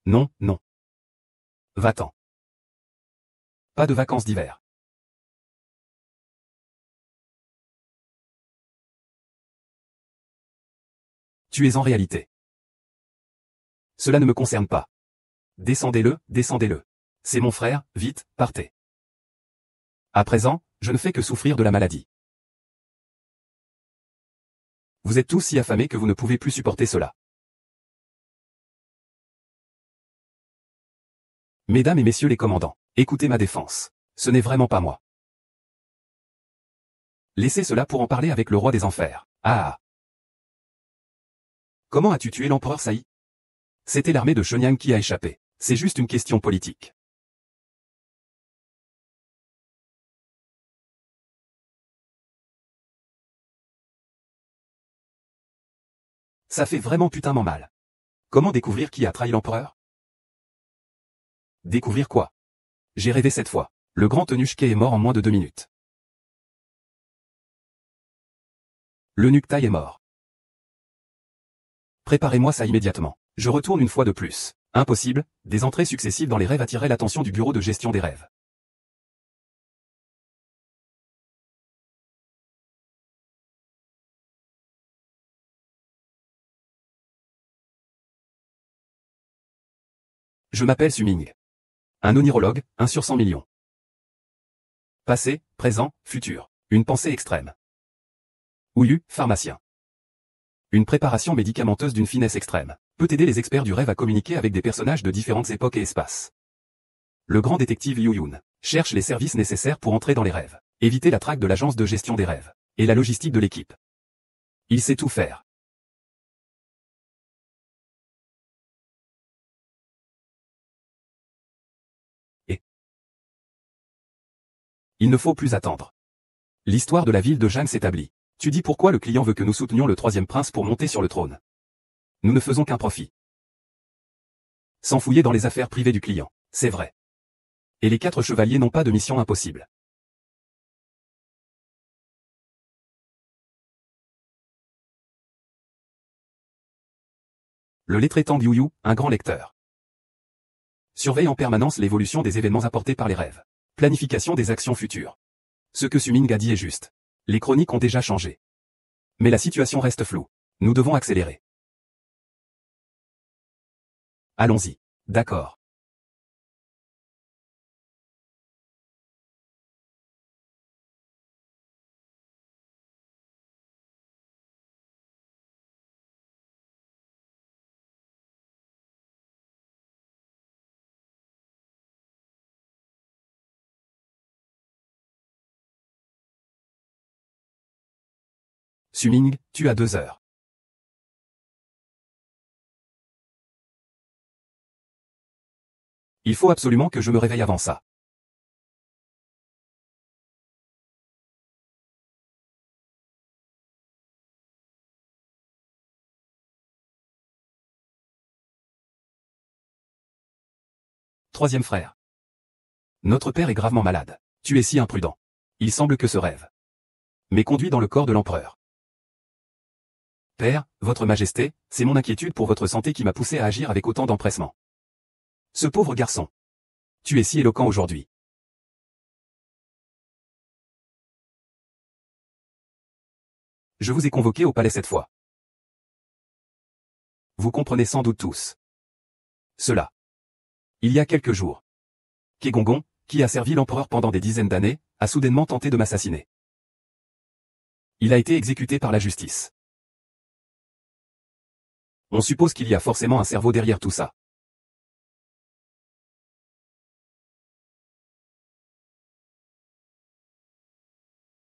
Non, non. Va-t'en. Pas de vacances d'hiver. Tu es en réalité. Cela ne me concerne pas. Descendez-le, descendez-le. C'est mon frère, vite, partez. À présent, je ne fais que souffrir de la maladie. Vous êtes tous si affamés que vous ne pouvez plus supporter cela. Mesdames et messieurs les commandants, écoutez ma défense. Ce n'est vraiment pas moi. Laissez cela pour en parler avec le roi des enfers. Ah. Comment as-tu tué l'empereur Saï? C'était l'armée de Shenyang qui a échappé. C'est juste une question politique. Ça fait vraiment putainement mal. Comment découvrir qui a trahi l'empereur? Découvrir quoi? J'ai rêvé cette fois. Le grand eunuque est mort en moins de 2 minutes. L'eunuque Tai est mort. Préparez-moi ça immédiatement. Je retourne une fois de plus. Impossible, des entrées successives dans les rêves attiraient l'attention du bureau de gestion des rêves. Je m'appelle Suming. Un onirologue, 1 sur 100 millions. Passé, présent, futur. Une pensée extrême. Ouyu, pharmacien. Une préparation médicamenteuse d'une finesse extrême. Peut aider les experts du rêve à communiquer avec des personnages de différentes époques et espaces. Le grand détective Yu Yun cherche les services nécessaires pour entrer dans les rêves, éviter la traque de l'agence de gestion des rêves, et la logistique de l'équipe. Il sait tout faire. Et il ne faut plus attendre. L'histoire de la ville de Zhang s'établit. Tu dis pourquoi le client veut que nous soutenions le troisième prince pour monter sur le trône. Nous ne faisons qu'un profit. Sans fouiller dans les affaires privées du client, c'est vrai. Et les 4 chevaliers n'ont pas de mission impossible. Le lettré Tang Yuyu, un grand lecteur. Surveille en permanence l'évolution des événements apportés par les rêves. Planification des actions futures. Ce que Suming a dit est juste. Les chroniques ont déjà changé. Mais la situation reste floue. Nous devons accélérer. Allons-y. D'accord. Suming, tu as 2 heures. Il faut absolument que je me réveille avant ça. Troisième frère. Notre père est gravement malade. Tu es si imprudent. Il semble que ce rêve m'ait conduit dans le corps de l'empereur. Père, votre majesté, c'est mon inquiétude pour votre santé qui m'a poussé à agir avec autant d'empressement. Ce pauvre garçon. Tu es si éloquent aujourd'hui. Je vous ai convoqué au palais cette fois. Vous comprenez sans doute tous. Cela. Il y a quelques jours. Kegongon, qui a servi l'empereur pendant des dizaines d'années, a soudainement tenté de m'assassiner. Il a été exécuté par la justice. On suppose qu'il y a forcément un cerveau derrière tout ça.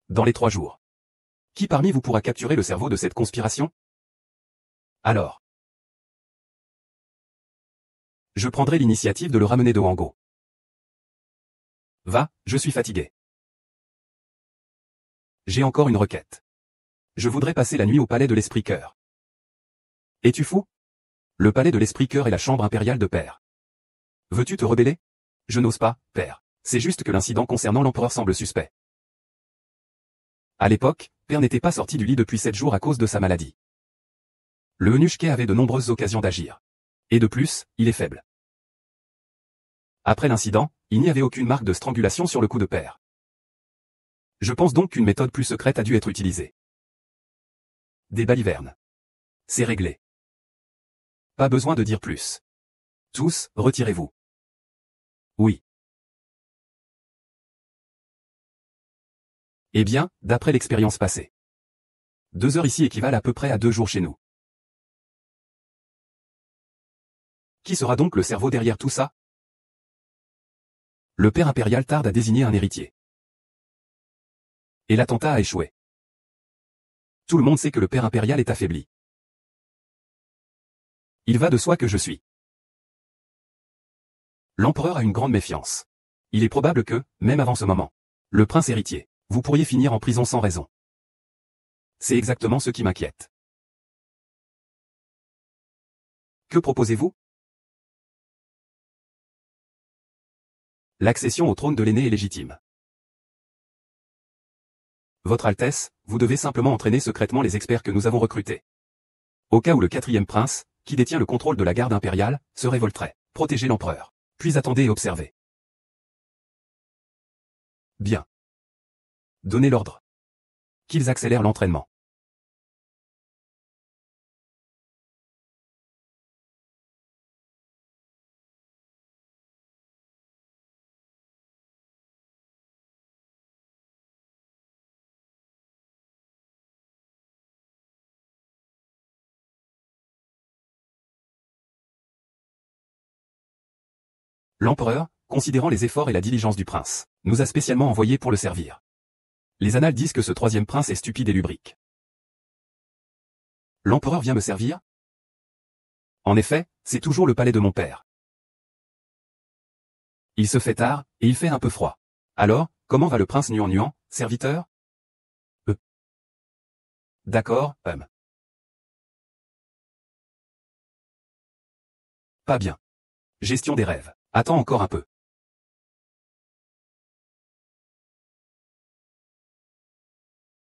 Dans les 3 jours. Qui parmi vous pourra capturer le cerveau de cette conspiration? Alors. Je prendrai l'initiative de le ramener de Wango. Va, je suis fatigué. J'ai encore une requête. Je voudrais passer la nuit au palais de l'Esprit-Cœur. Es-tu fou? Le palais de l'Esprit-Cœur est la chambre impériale de Père. Veux-tu te rebeller? Je n'ose pas, Père. C'est juste que l'incident concernant l'empereur semble suspect. À l'époque, Père n'était pas sorti du lit depuis 7 jours à cause de sa maladie. Le eunuque avait de nombreuses occasions d'agir. Et de plus, il est faible. Après l'incident, il n'y avait aucune marque de strangulation sur le coup de père. Je pense donc qu'une méthode plus secrète a dû être utilisée. Des balivernes. C'est réglé. Pas besoin de dire plus. Tous, retirez-vous. Oui. Eh bien, d'après l'expérience passée. 2 heures ici équivalent à peu près à 2 jours chez nous. Qui sera donc le cerveau derrière tout ça? Le père impérial tarde à désigner un héritier. Et l'attentat a échoué. Tout le monde sait que le père impérial est affaibli. Il va de soi que je suis. L'empereur a une grande méfiance. Il est probable que, même avant ce moment, le prince héritier, vous pourriez finir en prison sans raison. C'est exactement ce qui m'inquiète. Que proposez-vous? L'accession au trône de l'aîné est légitime. Votre Altesse, vous devez simplement entraîner secrètement les experts que nous avons recrutés. Au cas où le 4e prince, qui détient le contrôle de la garde impériale, se révolterait, protégez l'empereur. Puis attendez et observez. Bien. Donnez l'ordre. Qu'ils accélèrent l'entraînement. L'empereur, considérant les efforts et la diligence du prince, nous a spécialement envoyés pour le servir. Les annales disent que ce 3e prince est stupide et lubrique. L'empereur vient me servir? En effet, c'est toujours le palais de mon père. Il se fait tard, et il fait un peu froid. Alors, comment va le prince Nuan, serviteur? D'accord, Pas bien. Gestion des rêves. Attends encore un peu.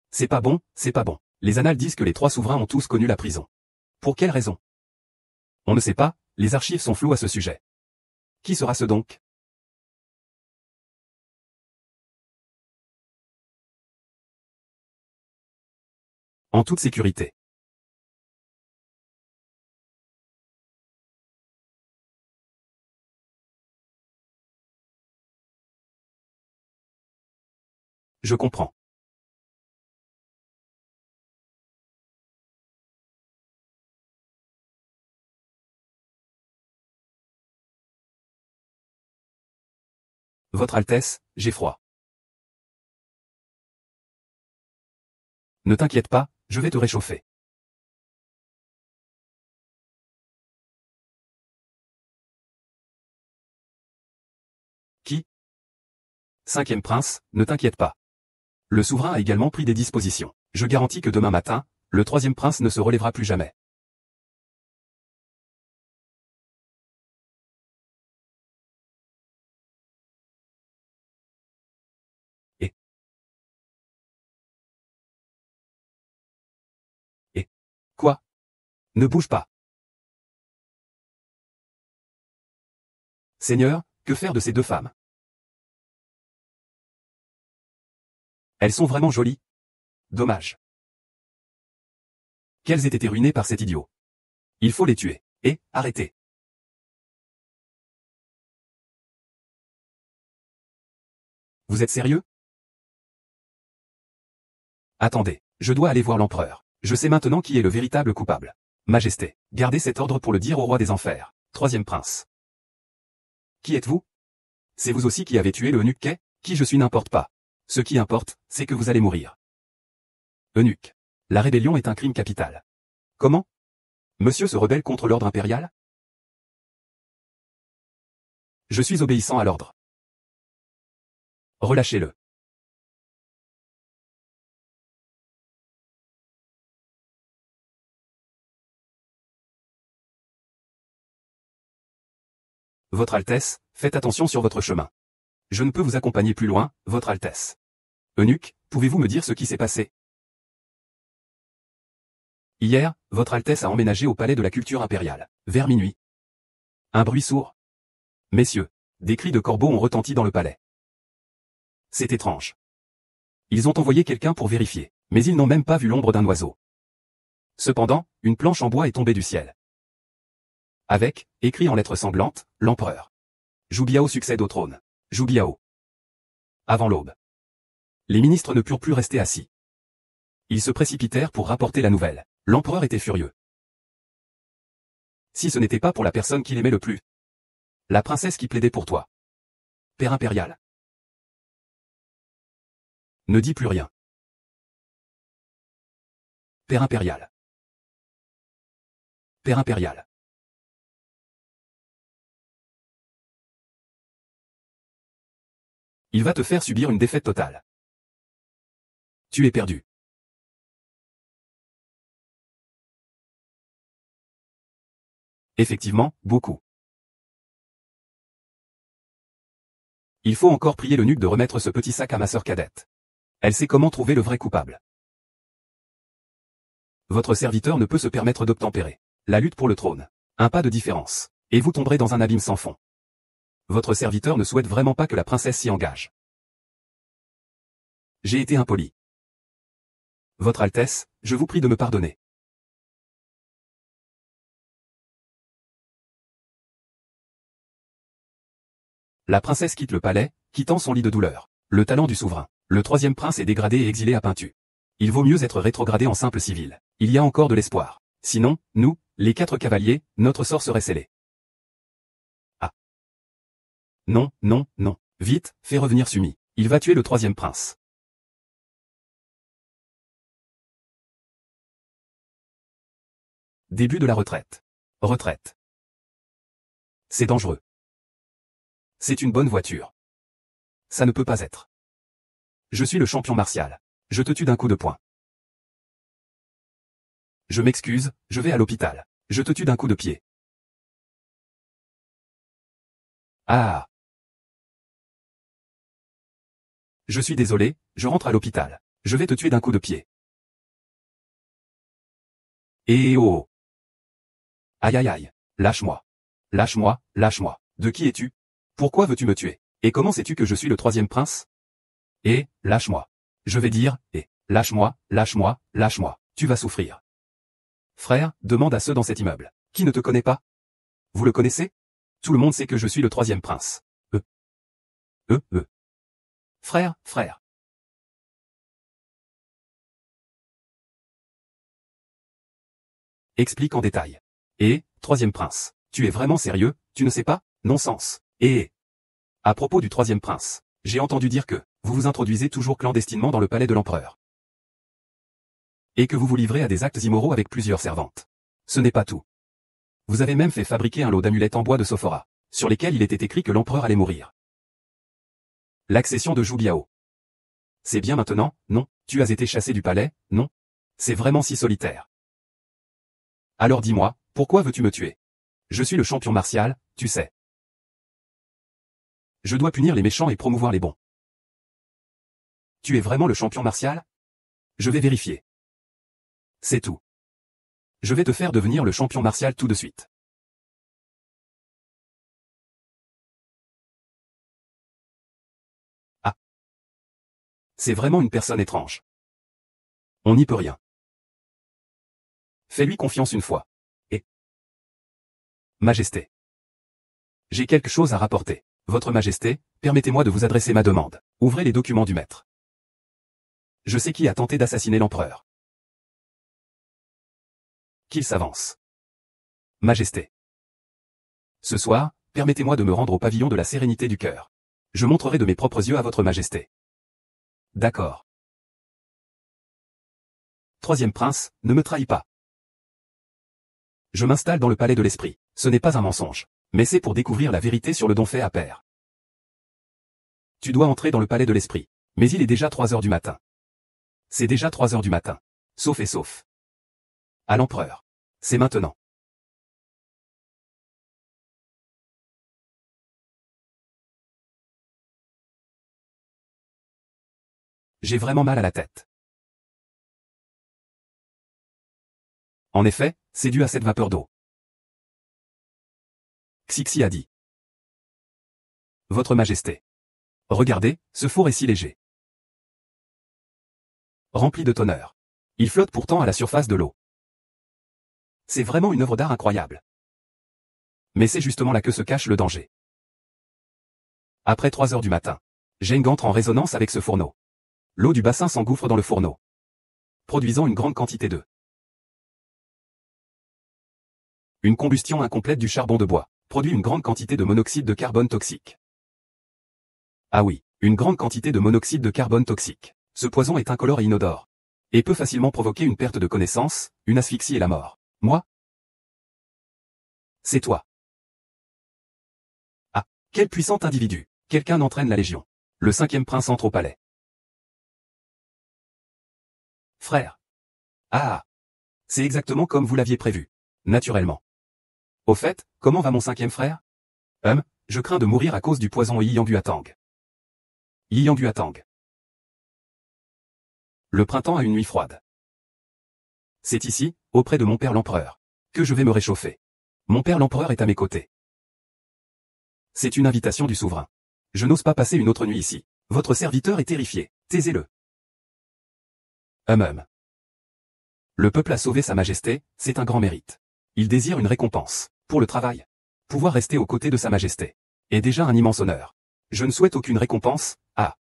C'est pas bon, c'est pas bon. Les annales disent que les 3 souverains ont tous connu la prison. Pour quelle raison? On ne sait pas, les archives sont floues à ce sujet. Qui sera ce donc? En toute sécurité. Je comprends. Votre Altesse, j'ai froid. Ne t'inquiète pas, je vais te réchauffer. Qui? 5e prince, ne t'inquiète pas. Le souverain a également pris des dispositions. Je garantis que demain matin, le 3e prince ne se relèvera plus jamais. Et quoi? Ne bouge pas. Seigneur, que faire de ces 2 femmes? Elles sont vraiment jolies. Dommage. Qu'elles aient été ruinées par cet idiot. Il faut les tuer. Et, arrêtez. Vous êtes sérieux? Attendez, je dois aller voir l'empereur. Je sais maintenant qui est le véritable coupable. Majesté, gardez cet ordre pour le dire au roi des enfers. 3e prince. Qui êtes-vous? C'est vous aussi qui avez tué le eunuque Quai? Qui je suis n'importe pas. Ce qui importe, c'est que vous allez mourir. Eunuque. La rébellion est un crime capital. Comment? Monsieur se rebelle contre l'ordre impérial? Je suis obéissant à l'ordre. Relâchez-le. Votre Altesse, faites attention sur votre chemin. Je ne peux vous accompagner plus loin, Votre Altesse. Eunuque, pouvez-vous me dire ce qui s'est passé? Hier, Votre Altesse a emménagé au palais de la culture impériale, vers minuit. Un bruit sourd. Messieurs, Des cris de corbeaux ont retenti dans le palais. C'est étrange. Ils ont envoyé quelqu'un pour vérifier, mais ils n'ont même pas vu l'ombre d'un oiseau. Cependant, une planche en bois est tombée du ciel. Avec, écrit en lettres sanglantes, l'empereur. Zhu Biao succède au trône. Zhu Biao. Avant l'aube. Les ministres ne purent plus rester assis. Ils se précipitèrent pour rapporter la nouvelle. L'empereur était furieux. Si ce n'était pas pour la personne qu'il aimait le plus. La princesse qui plaidait pour toi. Père impérial. Ne dis plus rien. Père impérial. Père impérial. Il va te faire subir une défaite totale. Tu es perdu. Effectivement, beaucoup. Il faut encore prier l'eunuque de remettre ce petit sac à ma sœur cadette. Elle sait comment trouver le vrai coupable. Votre serviteur ne peut se permettre d'obtempérer. La lutte pour le trône. Un pas de différence. Et vous tomberez dans un abîme sans fond. Votre serviteur ne souhaite vraiment pas que la princesse s'y engage. J'ai été impoli. Votre Altesse, je vous prie de me pardonner. La princesse quitte le palais, quittant son lit de douleur. Le talent du souverain. Le troisième prince est dégradé et exilé à Peintu. Il vaut mieux être rétrogradé en simple civil. Il y a encore de l'espoir. Sinon, nous, les 4 cavaliers, notre sort serait scellé. Ah. Non, non, non. Vite, fais revenir Sumi. Il va tuer le troisième prince. Début de la retraite. Retraite. C'est dangereux. C'est une bonne voiture. Ça ne peut pas être. Je suis le champion martial. Je te tue d'un coup de poing. Je m'excuse, je vais à l'hôpital. Je te tue d'un coup de pied. Ah. Je suis désolé, je rentre à l'hôpital. Je vais te tuer d'un coup de pied. Eh oh. Aïe aïe aïe. Lâche-moi. Lâche-moi, lâche-moi. De qui es-tu? Pourquoi veux-tu me tuer? Et comment sais-tu que je suis le troisième prince? Eh, lâche-moi. Je vais dire, lâche-moi, lâche-moi, lâche-moi. Tu vas souffrir. Frère, demande à ceux dans cet immeuble. Qui ne te connaît pas? Vous le connaissez? Tout le monde sait que je suis le troisième prince. Frère, frère. Explique en détail. Troisième prince. Tu es vraiment sérieux, tu ne sais pas? Non-sens. À propos du troisième prince, j'ai entendu dire que, vous vous introduisez toujours clandestinement dans le palais de l'empereur. Et que vous vous livrez à des actes immoraux avec plusieurs servantes. Ce n'est pas tout. Vous avez même fait fabriquer un lot d'amulettes en bois de Sophora, sur lesquels il était écrit que l'empereur allait mourir. L'accession de Zhu Biao. C'est bien maintenant, non? Tu as été chassé du palais, non? C'est vraiment si solitaire. Alors dis-moi, pourquoi veux-tu me tuer? Je suis le champion martial, tu sais. Je dois punir les méchants et promouvoir les bons. Tu es vraiment le champion martial? Je vais vérifier. C'est tout. Je vais te faire devenir le champion martial tout de suite. Ah. C'est vraiment une personne étrange. On n'y peut rien. Fais-lui confiance une fois. Majesté. J'ai quelque chose à rapporter. Votre Majesté, permettez-moi de vous adresser ma demande. Ouvrez les documents du maître. Je sais qui a tenté d'assassiner l'empereur. Qu'il s'avance. Majesté. Ce soir, permettez-moi de me rendre au pavillon de la sérénité du cœur. Je montrerai de mes propres yeux à votre Majesté. D'accord. Troisième prince, ne me trahis pas. Je m'installe dans le palais de l'esprit. Ce n'est pas un mensonge. Mais c'est pour découvrir la vérité sur le don fait à père. Tu dois entrer dans le palais de l'esprit. Mais il est déjà 3 heures du matin. C'est déjà 3 heures du matin. Sauf et sauf. À l'empereur. C'est maintenant. J'ai vraiment mal à la tête. En effet, c'est dû à cette vapeur d'eau. Xixi a dit. Votre Majesté. Regardez, ce four est si léger. Rempli de tonneur. Il flotte pourtant à la surface de l'eau. C'est vraiment une œuvre d'art incroyable. Mais c'est justement là que se cache le danger. Après 3 heures du matin, Zheng entre en résonance avec ce fourneau. L'eau du bassin s'engouffre dans le fourneau, produisant une grande quantité de une combustion incomplète du charbon de bois produit une grande quantité de monoxyde de carbone toxique. Ah oui, une grande quantité de monoxyde de carbone toxique. Ce poison est incolore et inodore, et peut facilement provoquer une perte de connaissance, une asphyxie et la mort. Moi? C'est toi. Ah, quel puissant individu! Quelqu'un entraîne la Légion. Le 5e prince entre au palais. Frère. Ah! C'est exactement comme vous l'aviez prévu. Naturellement. Au fait, comment va mon 5e frère? Je crains de mourir à cause du poison Yiyanguatang. Yiyanguatang. Le printemps a une nuit froide. C'est ici, auprès de mon père l'empereur, que je vais me réchauffer. Mon père l'empereur est à mes côtés. C'est une invitation du souverain. Je n'ose pas passer une autre nuit ici. Votre serviteur est terrifié. Taisez-le. Le peuple a sauvé sa majesté, c'est un grand mérite. Il désire une récompense. Pour le travail. Pouvoir rester aux côtés de sa majesté. Est déjà un immense honneur. Je ne souhaite aucune récompense, ah.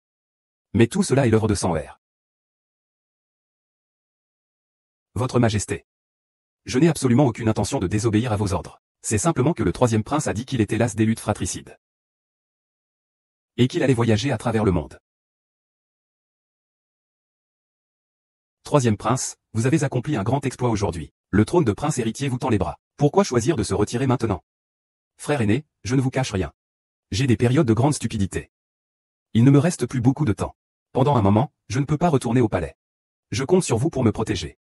Mais tout cela est l'œuvre de Sanher. Votre majesté. Je n'ai absolument aucune intention de désobéir à vos ordres. C'est simplement que le 3e prince a dit qu'il était las des luttes fratricides. Et qu'il allait voyager à travers le monde. 3e prince, vous avez accompli un grand exploit aujourd'hui. Le trône de prince héritier vous tend les bras. Pourquoi choisir de se retirer maintenant? Frère aîné, je ne vous cache rien. J'ai des périodes de grande stupidité. Il ne me reste plus beaucoup de temps. Pendant un moment, je ne peux pas retourner au palais. Je compte sur vous pour me protéger.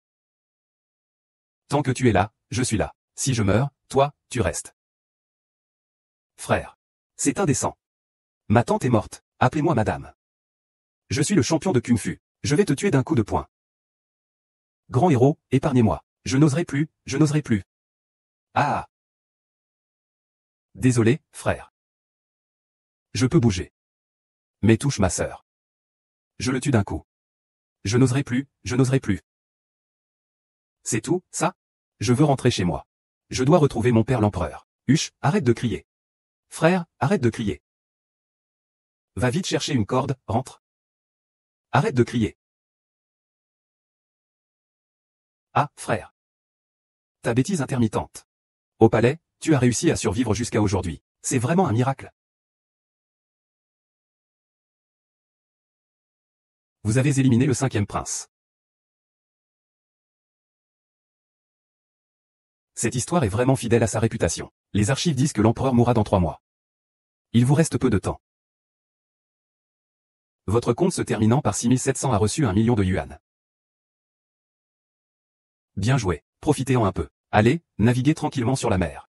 Tant que tu es là, je suis là. Si je meurs, toi, tu restes. Frère. C'est indécent. Ma tante est morte, appelez-moi madame. Je suis le champion de Kung Fu. Je vais te tuer d'un coup de poing. Grand héros, épargnez-moi. Je n'oserai plus, je n'oserai plus. Ah! Désolé, frère. Je peux bouger. Mais touche ma sœur. Je le tue d'un coup. Je n'oserai plus, je n'oserai plus. C'est tout, ça? Je veux rentrer chez moi. Je dois retrouver mon père l'empereur. Huch, arrête de crier. Frère, arrête de crier. Va vite chercher une corde, rentre. Arrête de crier. Ah, frère. Ta bêtise intermittente. Au palais, tu as réussi à survivre jusqu'à aujourd'hui. C'est vraiment un miracle. Vous avez éliminé le 5e prince. Cette histoire est vraiment fidèle à sa réputation. Les archives disent que l'empereur mourra dans 3 mois. Il vous reste peu de temps. Votre compte se terminant par 6700 a reçu 1 million de yuan. Bien joué, profitez-en un peu. Allez, naviguez tranquillement sur la mer.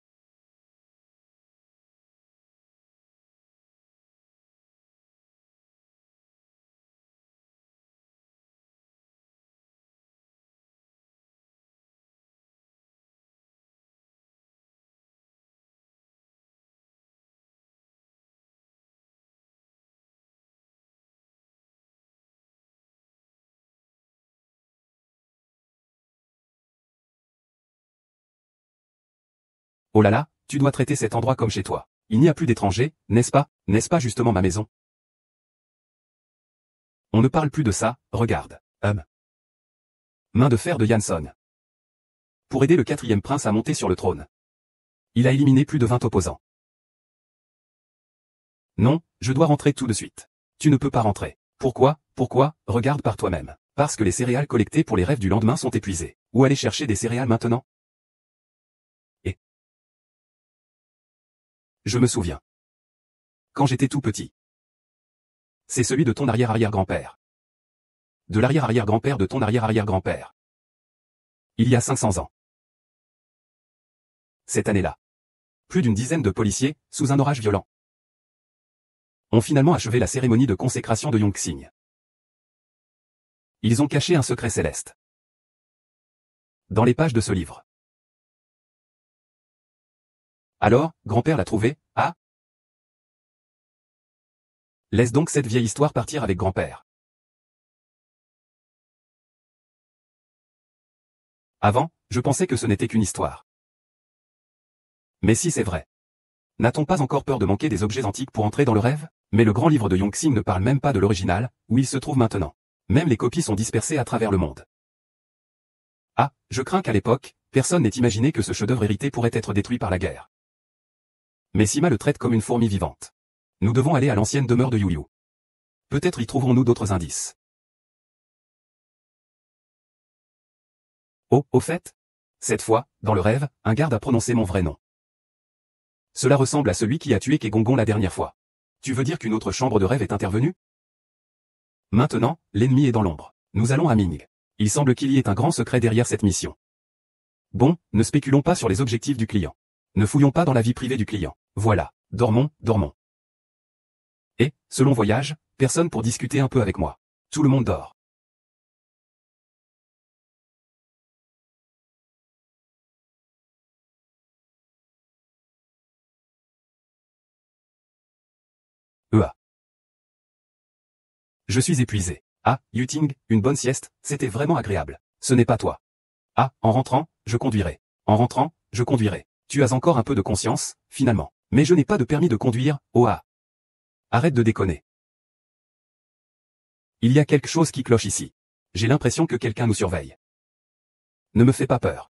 Oh là là, tu dois traiter cet endroit comme chez toi. Il n'y a plus d'étrangers, n'est-ce pas? N'est-ce pas justement ma maison? On ne parle plus de ça, regarde. Main de fer de Jansson. Pour aider le 4e prince à monter sur le trône. Il a éliminé plus de 20 opposants. Non, je dois rentrer tout de suite. Tu ne peux pas rentrer. Pourquoi? Regarde par toi-même. Parce que les céréales collectées pour les rêves du lendemain sont épuisées. Où aller chercher des céréales maintenant? Et je me souviens. Quand j'étais tout petit. C'est celui de ton arrière-arrière-grand-père. De l'arrière-arrière-grand-père de ton arrière-arrière-grand-père. Il y a 500 ans. Cette année-là. Plus d'une dizaine de policiers, sous un orage violent, ont finalement achevé la cérémonie de consécration de Yongxing. Ils ont caché un secret céleste. Dans les pages de ce livre. Alors, grand-père l'a trouvé, ah? Laisse donc cette vieille histoire partir avec grand-père. Avant, je pensais que ce n'était qu'une histoire. Mais si c'est vrai. N'a-t-on pas encore peur de manquer des objets antiques pour entrer dans le rêve? Mais le grand livre de Yongxing ne parle même pas de l'original, où il se trouve maintenant. Même les copies sont dispersées à travers le monde. Ah, je crains qu'à l'époque, personne n'ait imaginé que ce chef-d'œuvre hérité pourrait être détruit par la guerre. Mais Sima le traite comme une fourmi vivante. Nous devons aller à l'ancienne demeure de Yu Yu. Peut-être y trouverons-nous d'autres indices. Oh, au fait? Cette fois, dans le rêve, un garde a prononcé mon vrai nom. Cela ressemble à celui qui a tué Kegongon la dernière fois. Tu veux dire qu'une autre chambre de rêve est intervenue? Maintenant, l'ennemi est dans l'ombre. Nous allons à Ming. Il semble qu'il y ait un grand secret derrière cette mission. Bon, ne spéculons pas sur les objectifs du client. Ne fouillons pas dans la vie privée du client. Voilà, dormons, dormons. Et, selon voyage, personne pour discuter un peu avec moi. Tout le monde dort. Ea. Je suis épuisé. Ah, Yuting, une bonne sieste, c'était vraiment agréable. Ce n'est pas toi. Ah, en rentrant, je conduirai. En rentrant, je conduirai. Tu as encore un peu de conscience, finalement. Mais je n'ai pas de permis de conduire, oh ah. Arrête de déconner. Il y a quelque chose qui cloche ici. J'ai l'impression que quelqu'un nous surveille. Ne me fais pas peur.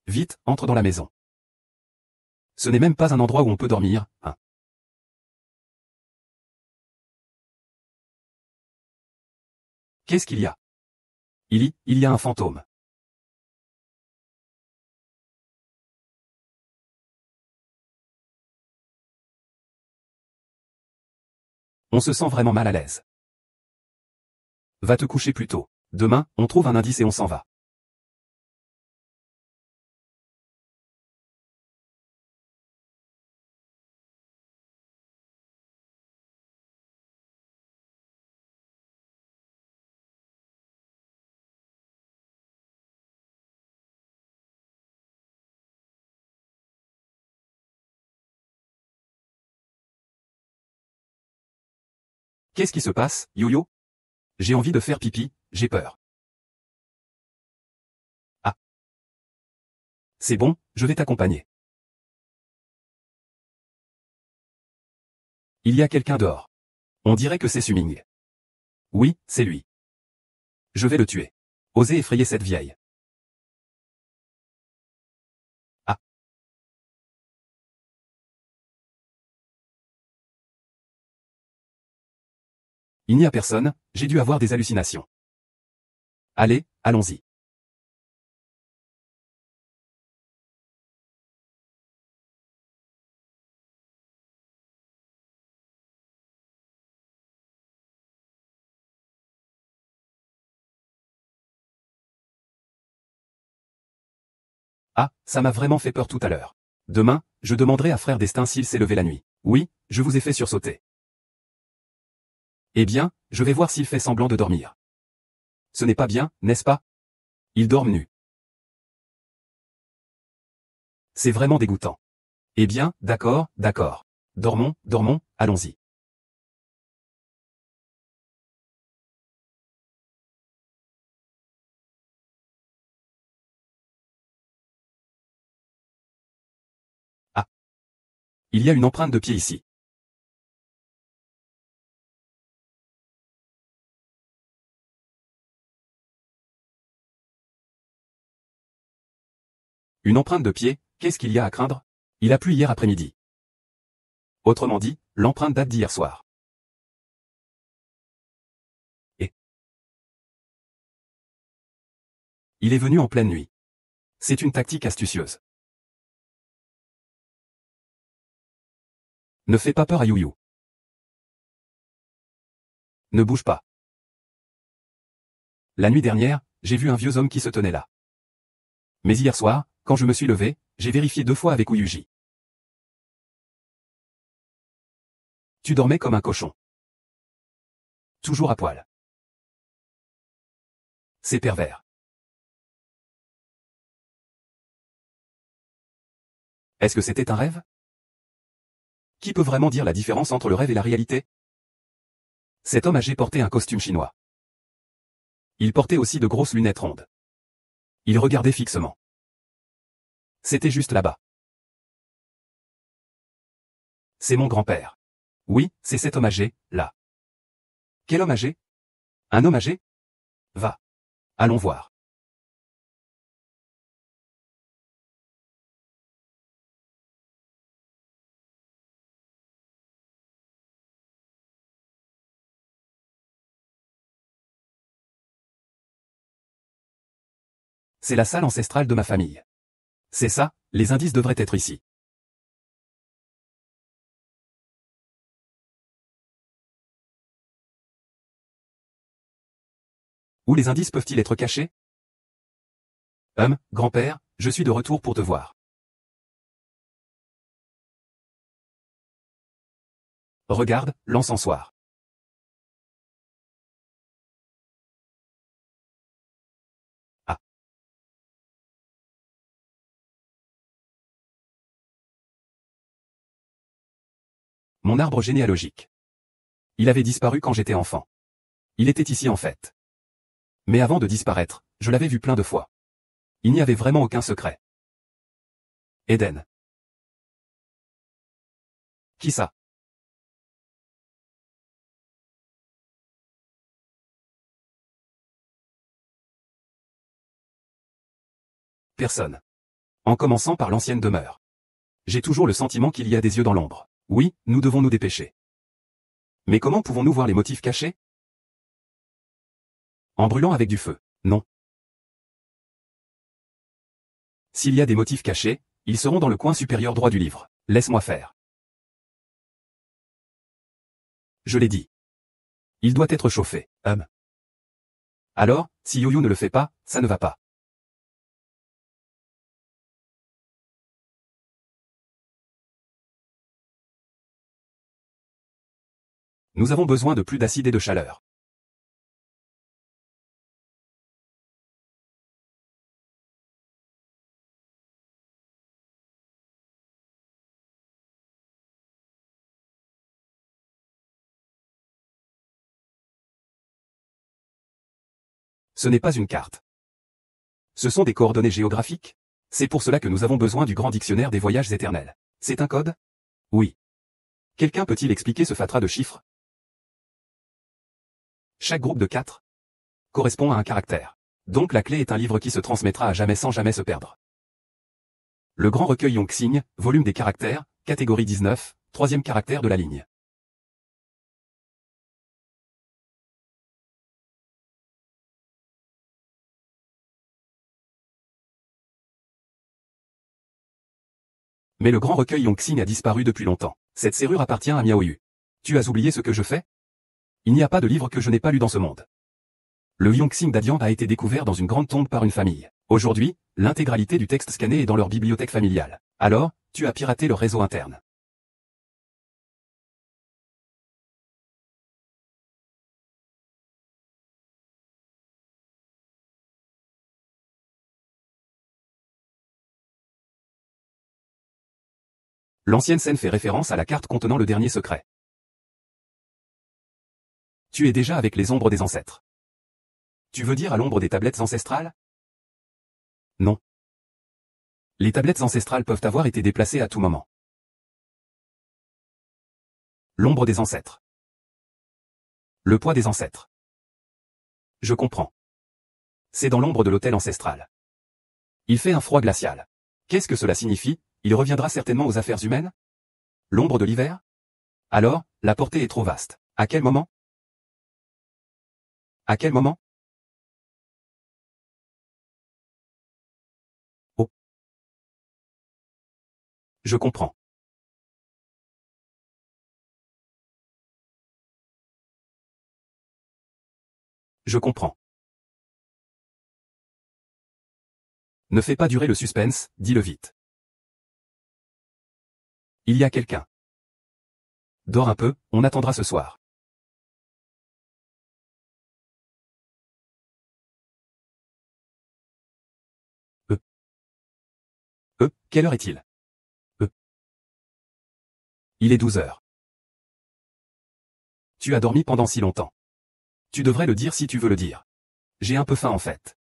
Vite, entre dans la maison. Ce n'est même pas un endroit où on peut dormir, hein. Qu'est-ce qu'il y a? Il y a un fantôme. On se sent vraiment mal à l'aise. Va te coucher plus tôt. Demain, on trouve un indice et on s'en va. Qu'est-ce qui se passe, Yo-Yo? J'ai envie de faire pipi, j'ai peur. Ah. C'est bon, je vais t'accompagner. Il y a quelqu'un dehors. On dirait que c'est Suming. Oui, c'est lui. Je vais le tuer. Osez effrayer cette vieille. Ah. Il n'y a personne, j'ai dû avoir des hallucinations. Allez, allons-y. Ah, ça m'a vraiment fait peur tout à l'heure. Demain, je demanderai à Frère Destin s'il s'est levé la nuit. Oui, je vous ai fait sursauter. Eh bien, je vais voir s'il fait semblant de dormir. Ce n'est pas bien, n'est-ce pas? Il dort nu. C'est vraiment dégoûtant. Eh bien, d'accord, d'accord. Dormons, dormons, allons-y. Ah. Il y a une empreinte de pied ici. Une empreinte de pied, qu'est-ce qu'il y a à craindre? Il a plu hier après-midi. Autrement dit, l'empreinte date d'hier soir. Et il est venu en pleine nuit. C'est une tactique astucieuse. Ne fais pas peur à Yu Yu. Ne bouge pas. La nuit dernière, j'ai vu un vieux homme qui se tenait là. Mais hier soir, quand je me suis levé, j'ai vérifié 2 fois avec Uyuji. Tu dormais comme un cochon. Toujours à poil. C'est pervers. Est-ce que c'était un rêve? Qui peut vraiment dire la différence entre le rêve et la réalité? Cet homme âgé portait un costume chinois. Il portait aussi de grosses lunettes rondes. Il regardait fixement. C'était juste là-bas. C'est mon grand-père. Oui, c'est cet homme âgé, là. Quel homme âgé? Un homme âgé? Va. Allons voir. C'est la salle ancestrale de ma famille. C'est ça, les indices devraient être ici. Où les indices peuvent-ils être cachés? Grand-père, je suis de retour pour te voir. Regarde, l'encensoir. Ah. Mon arbre généalogique. Il avait disparu quand j'étais enfant. Il était ici en fait. Mais avant de disparaître, je l'avais vu plein de fois. Il n'y avait vraiment aucun secret. Eden. Qui ça? Personne. En commençant par l'ancienne demeure. J'ai toujours le sentiment qu'il y a des yeux dans l'ombre. Oui, nous devons nous dépêcher. Mais comment pouvons-nous voir les motifs cachés? En brûlant avec du feu. Non. S'il y a des motifs cachés, ils seront dans le coin supérieur droit du livre. Laisse-moi faire. Je l'ai dit. Il doit être chauffé. Alors, si Yoyo ne le fait pas, ça ne va pas. Nous avons besoin de plus d'acide et de chaleur. Ce n'est pas une carte. Ce sont des coordonnées géographiques. C'est pour cela que nous avons besoin du grand dictionnaire des voyages éternels. C'est un code? Oui. Quelqu'un peut-il expliquer ce fatras de chiffres? Chaque groupe de 4 correspond à un caractère. Donc la clé est un livre qui se transmettra à jamais sans jamais se perdre. Le grand recueil Yongxing, volume des caractères, catégorie 19, troisième caractère de la ligne. Mais le grand recueil Yongxing a disparu depuis longtemps. Cette serrure appartient à Miaoyu. Tu as oublié ce que je fais? Il n'y a pas de livre que je n'ai pas lu dans ce monde. Le Yongxing d'Adian a été découvert dans une grande tombe par une famille. Aujourd'hui, l'intégralité du texte scanné est dans leur bibliothèque familiale. Alors, tu as piraté leur réseau interne. L'ancienne scène fait référence à la carte contenant le dernier secret. Tu es déjà avec les ombres des ancêtres. Tu veux dire à l'ombre des tablettes ancestrales? Non. Les tablettes ancestrales peuvent avoir été déplacées à tout moment. L'ombre des ancêtres. Le poids des ancêtres. Je comprends. C'est dans l'ombre de l'autel ancestral. Il fait un froid glacial. Qu'est-ce que cela signifie? Il reviendra certainement aux affaires humaines? L'ombre de l'hiver? Alors, la portée est trop vaste. À quel moment? À quel moment? Oh. Je comprends. Je comprends. Ne fais pas durer le suspense, dis-le vite. Il y a quelqu'un. Dors un peu, on attendra ce soir. Quelle heure est-il? Il est 12 heures. Tu as dormi pendant si longtemps. Tu devrais le dire si tu veux le dire. J'ai un peu faim en fait.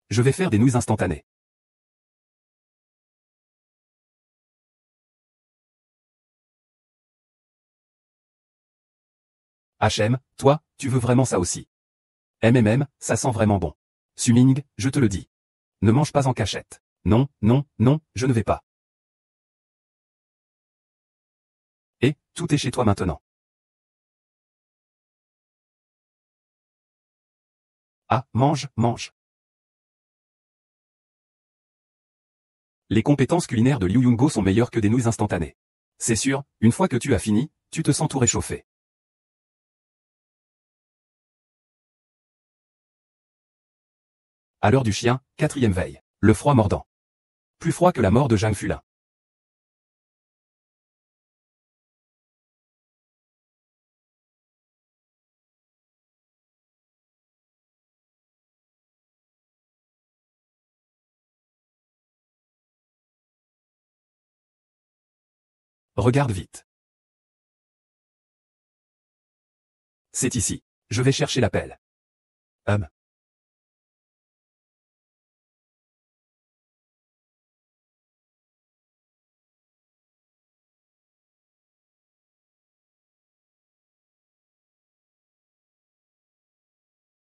Je vais faire des nouilles instantanées. HM, toi, tu veux vraiment ça aussi. Ça sent vraiment bon. Suming, je te le dis. Ne mange pas en cachette. Non, non, non, je ne vais pas. Et, tout est chez toi maintenant. Ah, mange, mange. Les compétences culinaires de Liu Yungo sont meilleures que des nouilles instantanées. C'est sûr, une fois que tu as fini, tu te sens tout réchauffé. À l'heure du chien, 4e veille. Le froid mordant. Plus froid que la mort de Zhang Fulin. Regarde vite. C'est ici. Je vais chercher l'appel.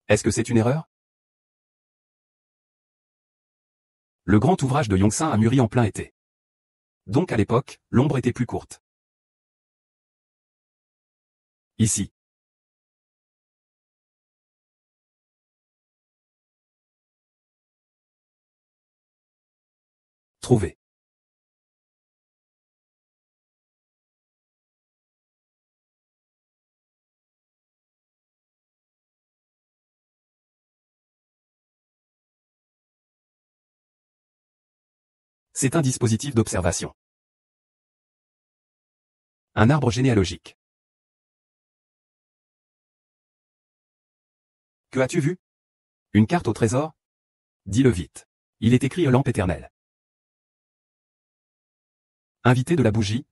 Est-ce que c'est une erreur? Le grand ouvrage de Yongsan a mûri en plein été. Donc à l'époque, l'ombre était plus courte. Ici. Trouvé. C'est un dispositif d'observation. Un arbre généalogique. Que as-tu vu? Une carte au trésor? Dis-le vite. Il est écrit lampe éternelle. Invité de la bougie,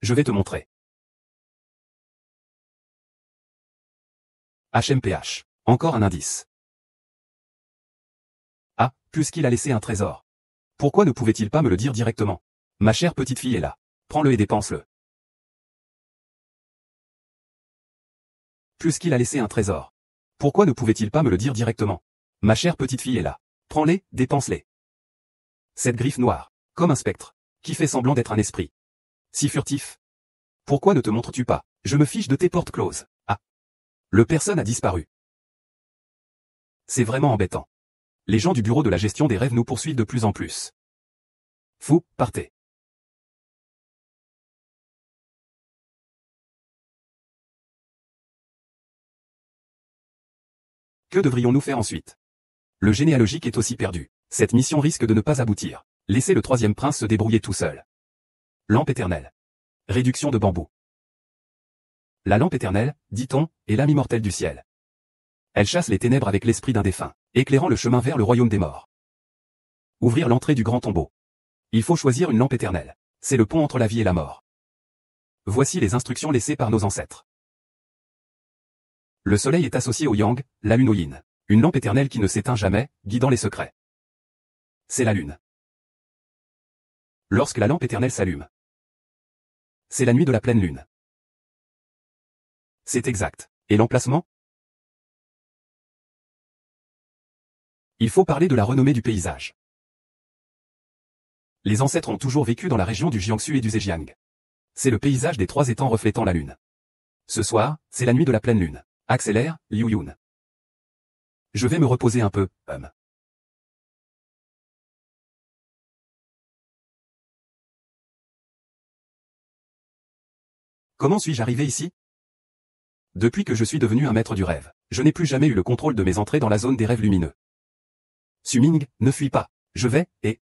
Je vais te montrer. HMPH. Encore un indice. Ah, puisqu'il a laissé un trésor. Pourquoi ne pouvait-il pas me le dire directement? Ma chère petite fille est là. Prends-le et dépense-le. Puisqu'il a laissé un trésor. Pourquoi ne pouvait-il pas me le dire directement? Ma chère petite fille est là. Prends-les, dépense-les. Cette griffe noire. Comme un spectre. Qui fait semblant d'être un esprit. Si furtif. Pourquoi ne te montres-tu pas? Je me fiche de tes portes closes. Ah. Le personne a disparu. C'est vraiment embêtant. Les gens du bureau de la gestion des rêves nous poursuivent de plus en plus. Fou, partez. Que devrions-nous faire ensuite? Le généalogique est aussi perdu. Cette mission risque de ne pas aboutir. Laissez le troisième prince se débrouiller tout seul. Lampe éternelle. Réduction de bambou. La lampe éternelle, dit-on, est l'âme immortelle du ciel. Elle chasse les ténèbres avec l'esprit d'un défunt, éclairant le chemin vers le royaume des morts. Ouvrir l'entrée du grand tombeau. Il faut choisir une lampe éternelle. C'est le pont entre la vie et la mort. Voici les instructions laissées par nos ancêtres. Le soleil est associé au yang, la lune au yin. Une lampe éternelle qui ne s'éteint jamais, guidant les secrets. C'est la lune. Lorsque la lampe éternelle s'allume. C'est la nuit de la pleine lune. C'est exact. Et l'emplacement? Il faut parler de la renommée du paysage. Les ancêtres ont toujours vécu dans la région du Jiangsu et du Zhejiang. C'est le paysage des 3 étangs reflétant la lune. Ce soir, c'est la nuit de la pleine lune. Accélère, Liu Yun. Je vais me reposer un peu, Comment suis-je arrivé ici? Depuis que je suis devenu un maître du rêve, je n'ai plus jamais eu le contrôle de mes entrées dans la zone des rêves lumineux. Suming, ne fuis pas. Je vais, et...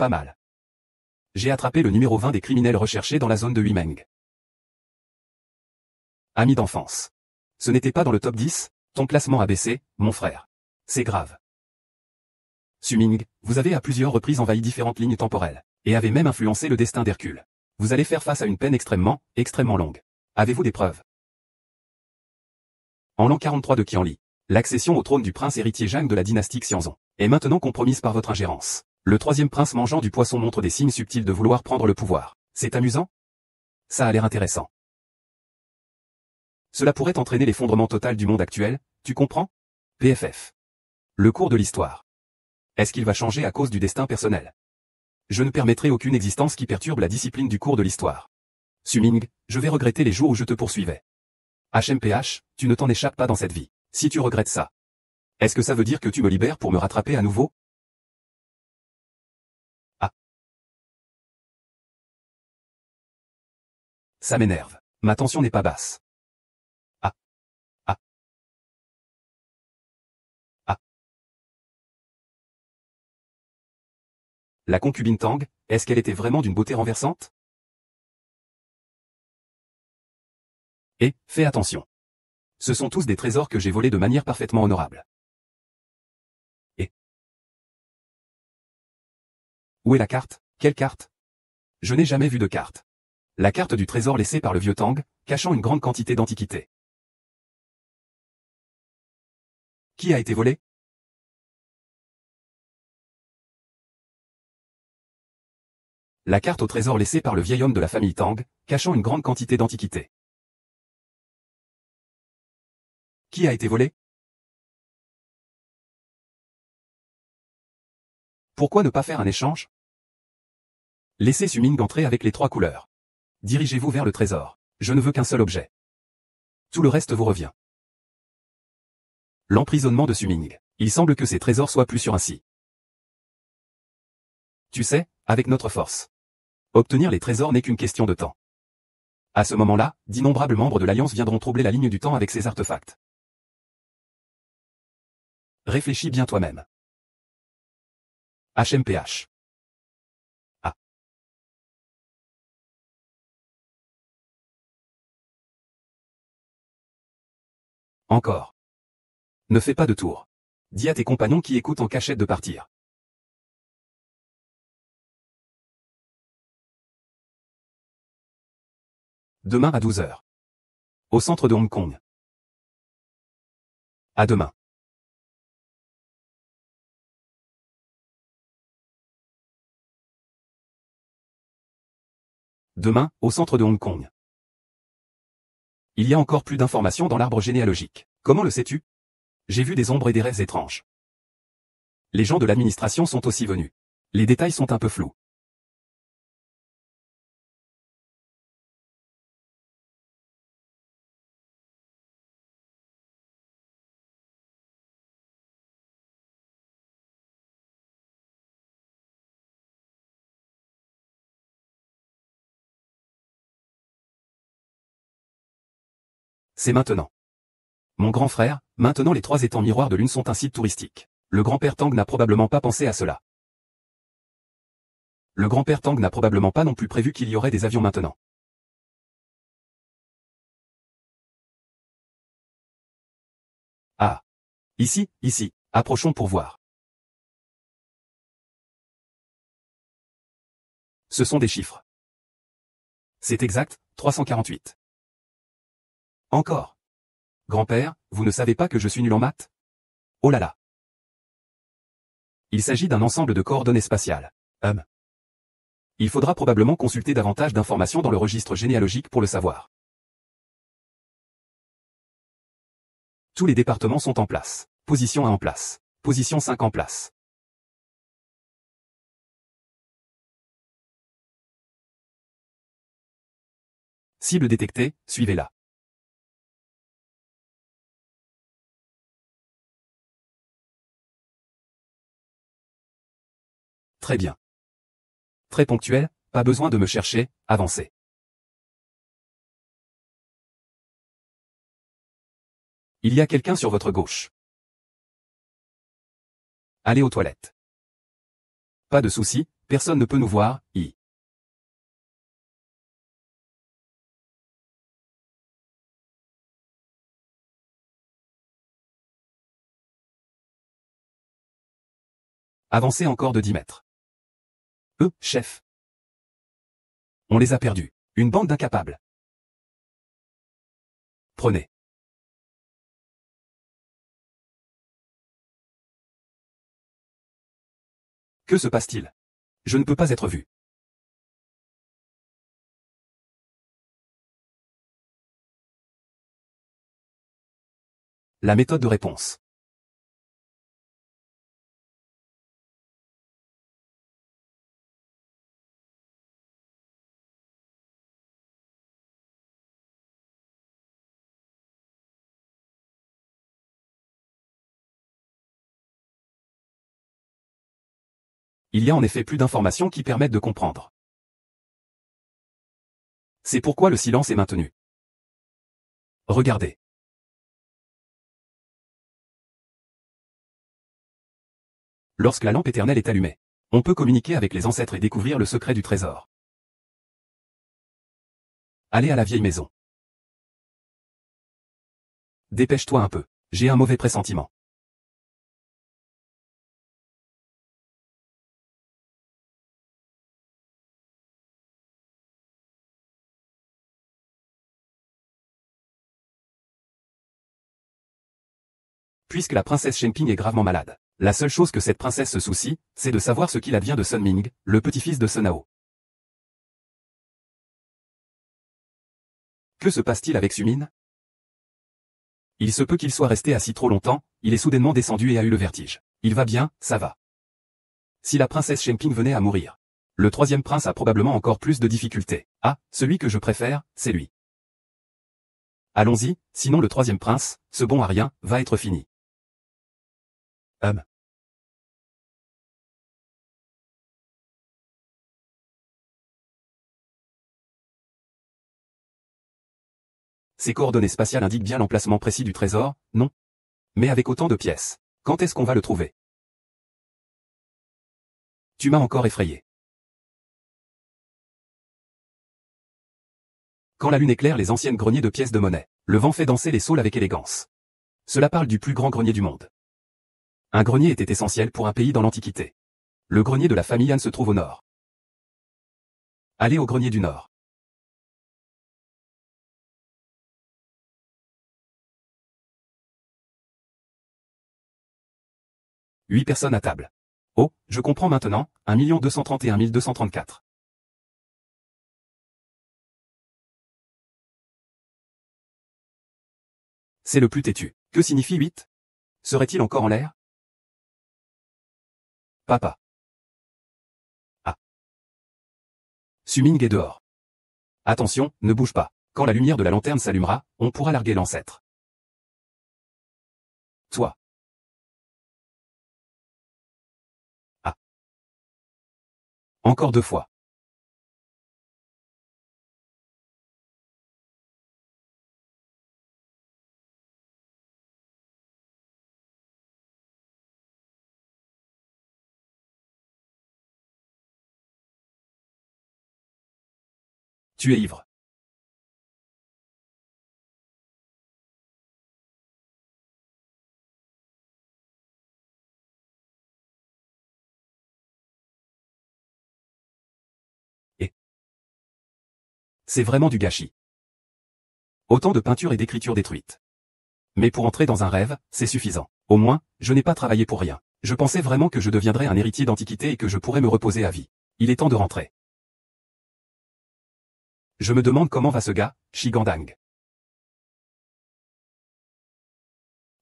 pas mal. J'ai attrapé le numéro 20 des criminels recherchés dans la zone de Huimeng. Ami d'enfance. Ce n'était pas dans le top 10, ton classement a baissé, mon frère. C'est grave. Su-Ming, vous avez à plusieurs reprises envahi différentes lignes temporelles, et avez même influencé le destin d'Hercule. Vous allez faire face à une peine extrêmement longue. Avez-vous des preuves? En l'an 43 de Qianli, l'accession au trône du prince héritier Zhang de la dynastie Xianzong est maintenant compromise par votre ingérence. Le troisième prince mangeant du poisson montre des signes subtils de vouloir prendre le pouvoir. C'est amusant? Ça a l'air intéressant. Cela pourrait entraîner l'effondrement total du monde actuel, tu comprends? PFF. Le cours de l'histoire. Est-ce qu'il va changer à cause du destin personnel? Je ne permettrai aucune existence qui perturbe la discipline du cours de l'histoire. Su-Ming, je vais regretter les jours où je te poursuivais. HMPH, tu ne t'en échappes pas dans cette vie. Si tu regrettes ça, est-ce que ça veut dire que tu me libères pour me rattraper à nouveau? Ah. Ça m'énerve. Ma tension n'est pas basse. Ah. Ah. Ah. La concubine Tang, est-ce qu'elle était vraiment d'une beauté renversante? Et, fais attention. Ce sont tous des trésors que j'ai volés de manière parfaitement honorable. Et où est la carte? Quelle carte? Je n'ai jamais vu de carte. La carte du trésor laissée par le vieux Tang, cachant une grande quantité d'antiquités. Qui a été volé? La carte au trésor laissée par le vieil homme de la famille Tang, cachant une grande quantité d'antiquités. Qui a été volé? Pourquoi ne pas faire un échange? Laissez Su-Ming entrer avec les 3 couleurs. Dirigez-vous vers le trésor. Je ne veux qu'un seul objet. Tout le reste vous revient. L'emprisonnement de Su-Ming. Il semble que ces trésors soient plus sûrs ainsi. Tu sais, avec notre force. Obtenir les trésors n'est qu'une question de temps. À ce moment-là, d'innombrables membres de l'Alliance viendront troubler la ligne du temps avec ces artefacts. Réfléchis bien toi-même. HMPH. Ah. Encore. Ne fais pas de tour. Dis à tes compagnons qui écoutent en cachette de partir. Demain à 12 h. Au centre de Hong Kong. À demain. Demain, au centre de Hong Kong. Il y a encore plus d'informations dans l'arbre généalogique. Comment le sais-tu? J'ai vu des ombres et des rêves étranges. Les gens de l'administration sont aussi venus. Les détails sont un peu flous. C'est maintenant. Mon grand frère, maintenant les 3 étangs miroirs de Lune sont un site touristique. Le grand-père Tang n'a probablement pas pensé à cela. Le grand-père Tang n'a probablement pas non plus prévu qu'il y aurait des avions maintenant. Ah. Ici, approchons pour voir. Ce sont des chiffres. C'est exact, 348. Encore. Grand-père, vous ne savez pas que je suis nul en maths? Oh là là. Il s'agit d'un ensemble de coordonnées spatiales. Il faudra probablement consulter davantage d'informations dans le registre généalogique pour le savoir. Tous les départements sont en place. Position 1 en place. Position 5 en place. Cible détectée, suivez-la. Très bien. Très ponctuel, pas besoin de me chercher, avancez. Il y a quelqu'un sur votre gauche. Allez aux toilettes. Pas de souci, Personne ne peut nous voir, Avancez encore de 10 mètres. Chef. On les a perdus. Une bande d'incapables. Prenez. Que se passe-t-il? Je ne peux pas être vu. La méthode de réponse. Il y a en effet plus d'informations qui permettent de comprendre. C'est pourquoi le silence est maintenu. Regardez. Lorsque la lampe éternelle est allumée, on peut communiquer avec les ancêtres et découvrir le secret du trésor. Allez à la vieille maison. Dépêche-toi un peu, j'ai un mauvais pressentiment. Puisque la princesse Shenping est gravement malade, la seule chose que cette princesse se soucie, c'est de savoir ce qu'il advient de Sun Ming, le petit-fils de Sun Hao. Que se passe-t-il avec Sumin? Il se peut qu'il soit resté assis trop longtemps, il est soudainement descendu et a eu le vertige. Il va bien, ça va. Si la princesse Shenping venait à mourir, le troisième prince a probablement encore plus de difficultés. Ah, celui que je préfère, c'est lui. Allons-y, sinon le troisième prince, ce bon à rien, va être fini. Ces coordonnées spatiales indiquent bien l'emplacement précis du trésor, non? Mais avec autant de pièces, quand est-ce qu'on va le trouver? Tu m'as encore effrayé. Quand la lune éclaire les anciennes greniers de pièces de monnaie, le vent fait danser les saules avec élégance. Cela parle du plus grand grenier du monde. Un grenier était essentiel pour un pays dans l'Antiquité. Le grenier de la famille Han se trouve au nord. Allez au grenier du nord. 8 personnes à table. Oh, je comprends maintenant, 1 231 234. C'est le plus têtu. Que signifie 8? Serait-il encore en l'air? Papa. Ah. Suming est dehors. Attention, ne bouge pas. Quand la lumière de la lanterne s'allumera, on pourra larguer l'ancêtre. Toi. Ah. Encore 2 fois. Tu es ivre. Et c'est vraiment du gâchis. Autant de peintures et d'écritures détruites. Mais pour entrer dans un rêve, c'est suffisant. Au moins, je n'ai pas travaillé pour rien. Je pensais vraiment que je deviendrais un héritier d'antiquité et que je pourrais me reposer à vie. Il est temps de rentrer. Je me demande comment va ce gars, Shigandang.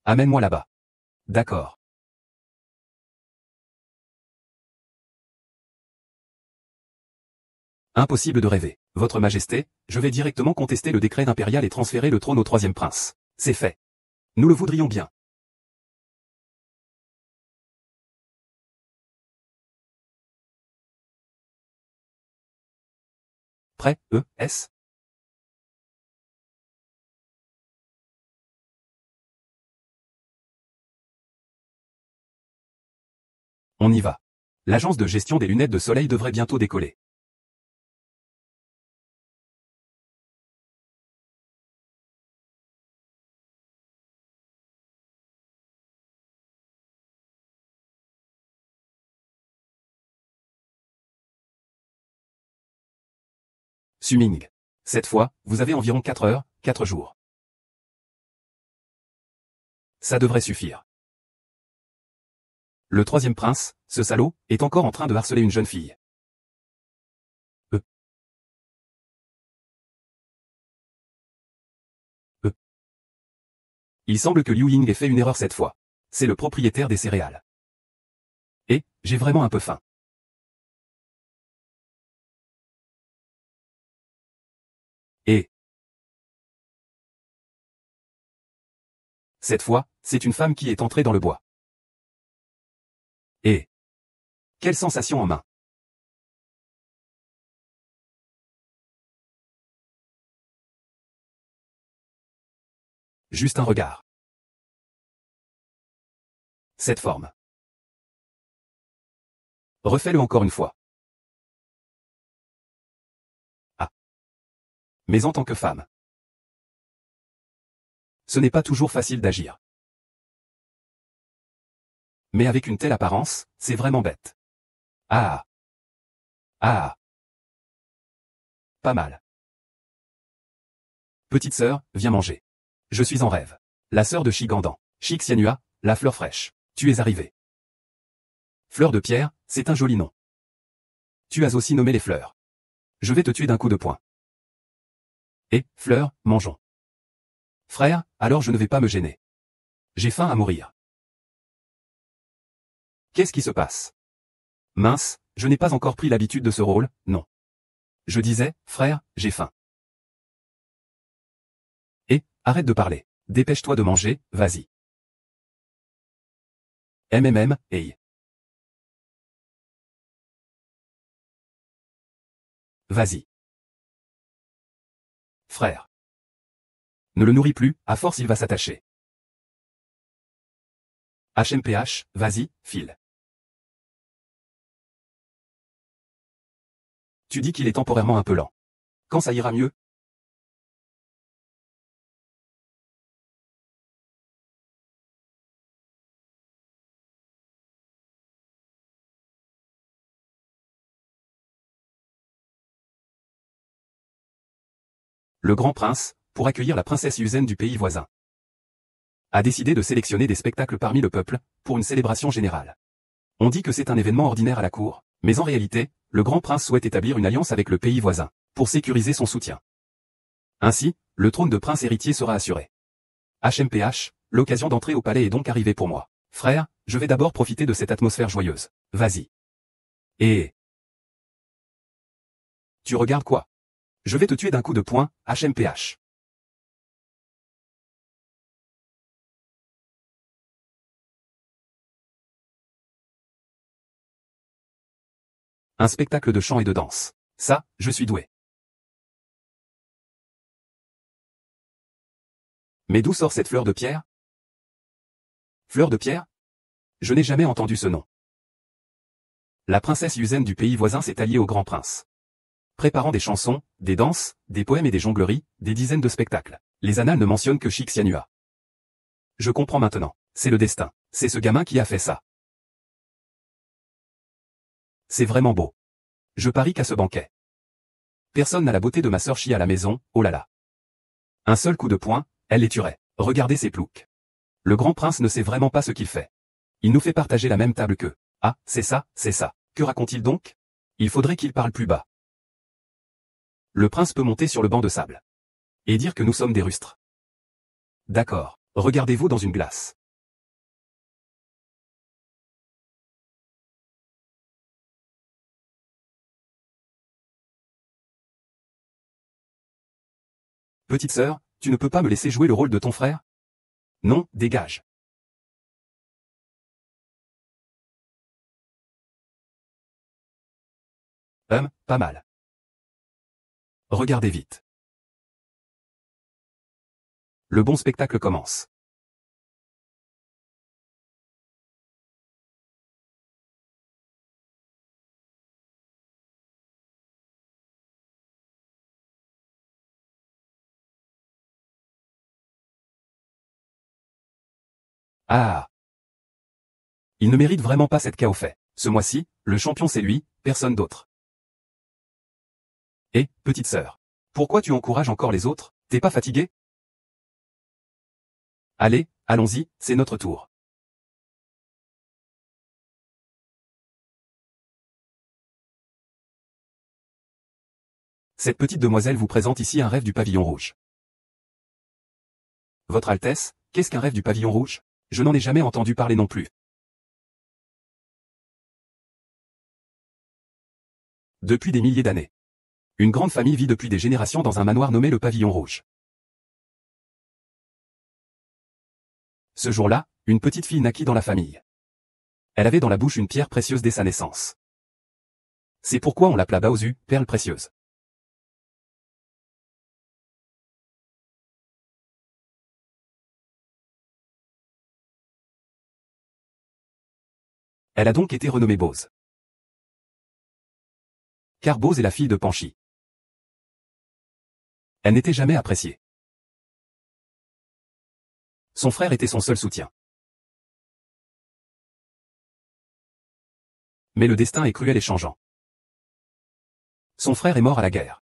Amène-moi là-bas. D'accord. Impossible de rêver. Votre Majesté, je vais directement contester le décret impérial et transférer le trône au troisième prince. C'est fait. Nous le voudrions bien. Prêt, S. On y va. L'agence de gestion des lunettes de soleil devrait bientôt décoller. Suming. Cette fois, vous avez environ 4 heures, 4 jours. Ça devrait suffire. Le troisième prince, ce salaud, est encore en train de harceler une jeune fille. Il semble que Liu Ying ait fait une erreur cette fois. C'est le propriétaire des céréales. Et, j'ai vraiment un peu faim. Et cette fois, c'est une femme qui est entrée dans le bois. Et quelle sensation en main. Juste un regard. Cette forme. Refais-le encore une fois. Ah. Mais en tant que femme. Ce n'est pas toujours facile d'agir. Mais avec une telle apparence, c'est vraiment bête. Ah. Ah. Pas mal. Petite sœur, viens manger. Je suis en rêve. La sœur de Shigandan. Shixianua, la fleur fraîche. Tu es arrivée. Fleur de pierre, c'est un joli nom. Tu as aussi nommé les fleurs. Je vais te tuer d'un coup de poing. Et, fleur, mangeons. Frère, alors je ne vais pas me gêner. J'ai faim à mourir. Qu'est-ce qui se passe? Mince, je n'ai pas encore pris l'habitude de ce rôle, non. Je disais, frère, j'ai faim. Et, arrête de parler. Dépêche-toi de manger, vas-y. Hey. Vas-y. Frère. Ne le nourris plus, à force il va s'attacher. HMPH, vas-y, file. Tu dis qu'il est temporairement un peu lent. Quand ça ira mieux? Le grand prince, pour accueillir la princesse Yuzen du pays voisin, a décidé de sélectionner des spectacles parmi le peuple, pour une célébration générale. On dit que c'est un événement ordinaire à la cour, mais en réalité, le grand prince souhaite établir une alliance avec le pays voisin, pour sécuriser son soutien. Ainsi, le trône de prince héritier sera assuré. HMPH, l'occasion d'entrer au palais est donc arrivée pour moi. Frère, je vais d'abord profiter de cette atmosphère joyeuse. Vas-y. Et... Tu regardes quoi? Je vais te tuer d'un coup de poing, HMPH. Un spectacle de chant et de danse. Ça, je suis doué. Mais d'où sort cette fleur de pierre? Fleur de pierre? Je n'ai jamais entendu ce nom. La princesse Yuzen du pays voisin s'est alliée au grand prince. Préparant des chansons, des danses, des poèmes et des jongleries, des dizaines de spectacles. Les annales ne mentionnent que Shixianua. Je comprends maintenant. C'est le destin. C'est ce gamin qui a fait ça. C'est vraiment beau. Je parie qu'à ce banquet. Personne n'a la beauté de ma sœur Chi à la maison, oh là là. Un seul coup de poing, elle les tuerait. Regardez ces ploucs. Le grand prince ne sait vraiment pas ce qu'il fait. Il nous fait partager la même table qu'eux. Ah, c'est ça, c'est ça. Que raconte-t-il donc? Il faudrait qu'il parle plus bas. Le prince peut monter sur le banc de sable. Et dire que nous sommes des rustres. D'accord. Regardez-vous dans une glace. Petite sœur, tu ne peux pas me laisser jouer le rôle de ton frère? Non, dégage. Pas mal. Regardez vite. Le bon spectacle commence. Ah. Il ne mérite vraiment pas cette KO fait. Ce mois-ci, le champion c'est lui, personne d'autre. Et, petite sœur. Pourquoi tu encourages encore les autres? T'es pas fatigué? Allez, allons-y, c'est notre tour. Cette petite demoiselle vous présente ici un rêve du pavillon rouge. Votre Altesse, qu'est-ce qu'un rêve du pavillon rouge? Je n'en ai jamais entendu parler non plus. Depuis des milliers d'années. Une grande famille vit depuis des générations dans un manoir nommé le Pavillon Rouge. Ce jour-là, une petite fille naquit dans la famille. Elle avait dans la bouche une pierre précieuse dès sa naissance. C'est pourquoi on l'appela Baozu, perle précieuse. Elle a donc été renommée Bose. Car Bose est la fille de Panchi. Elle n'était jamais appréciée. Son frère était son seul soutien. Mais le destin est cruel et changeant. Son frère est mort à la guerre.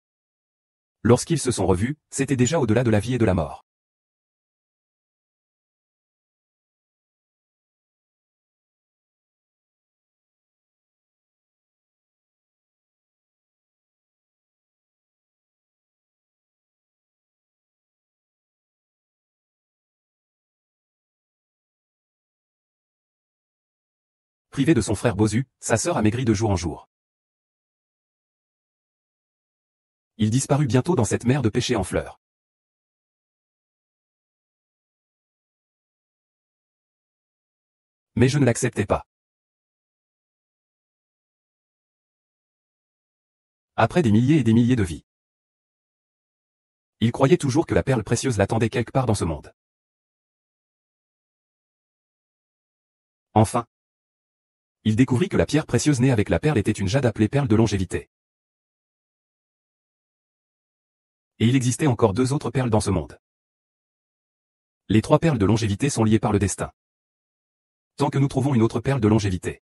Lorsqu'ils se sont revus, c'était déjà au-delà de la vie et de la mort. Privée de son frère Bozu, sa sœur a maigri de jour en jour. Il disparut bientôt dans cette mer de péché en fleurs. Mais je ne l'acceptais pas. Après des milliers et des milliers de vies. Il croyait toujours que la perle précieuse l'attendait quelque part dans ce monde. Enfin. Il découvrit que la pierre précieuse née avec la perle était une jade appelée perle de longévité. Et il existait encore 2 autres perles dans ce monde. Les 3 perles de longévité sont liées par le destin. Tant que nous trouvons une autre perle de longévité.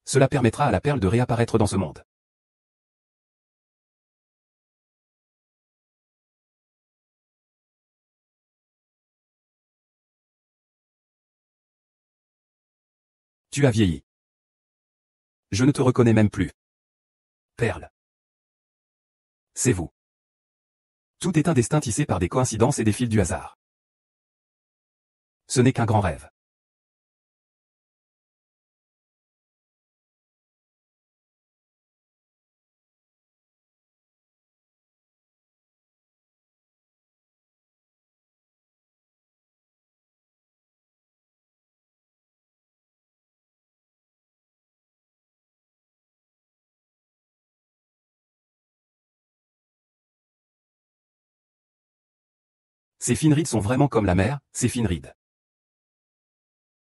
Cela permettra à la perle de réapparaître dans ce monde. Tu as vieilli. Je ne te reconnais même plus. Perle. C'est vous. Tout est un destin tissé par des coïncidences et des fils du hasard. Ce n'est qu'un grand rêve. Ces fines rides sont vraiment comme la mer, ces fines rides.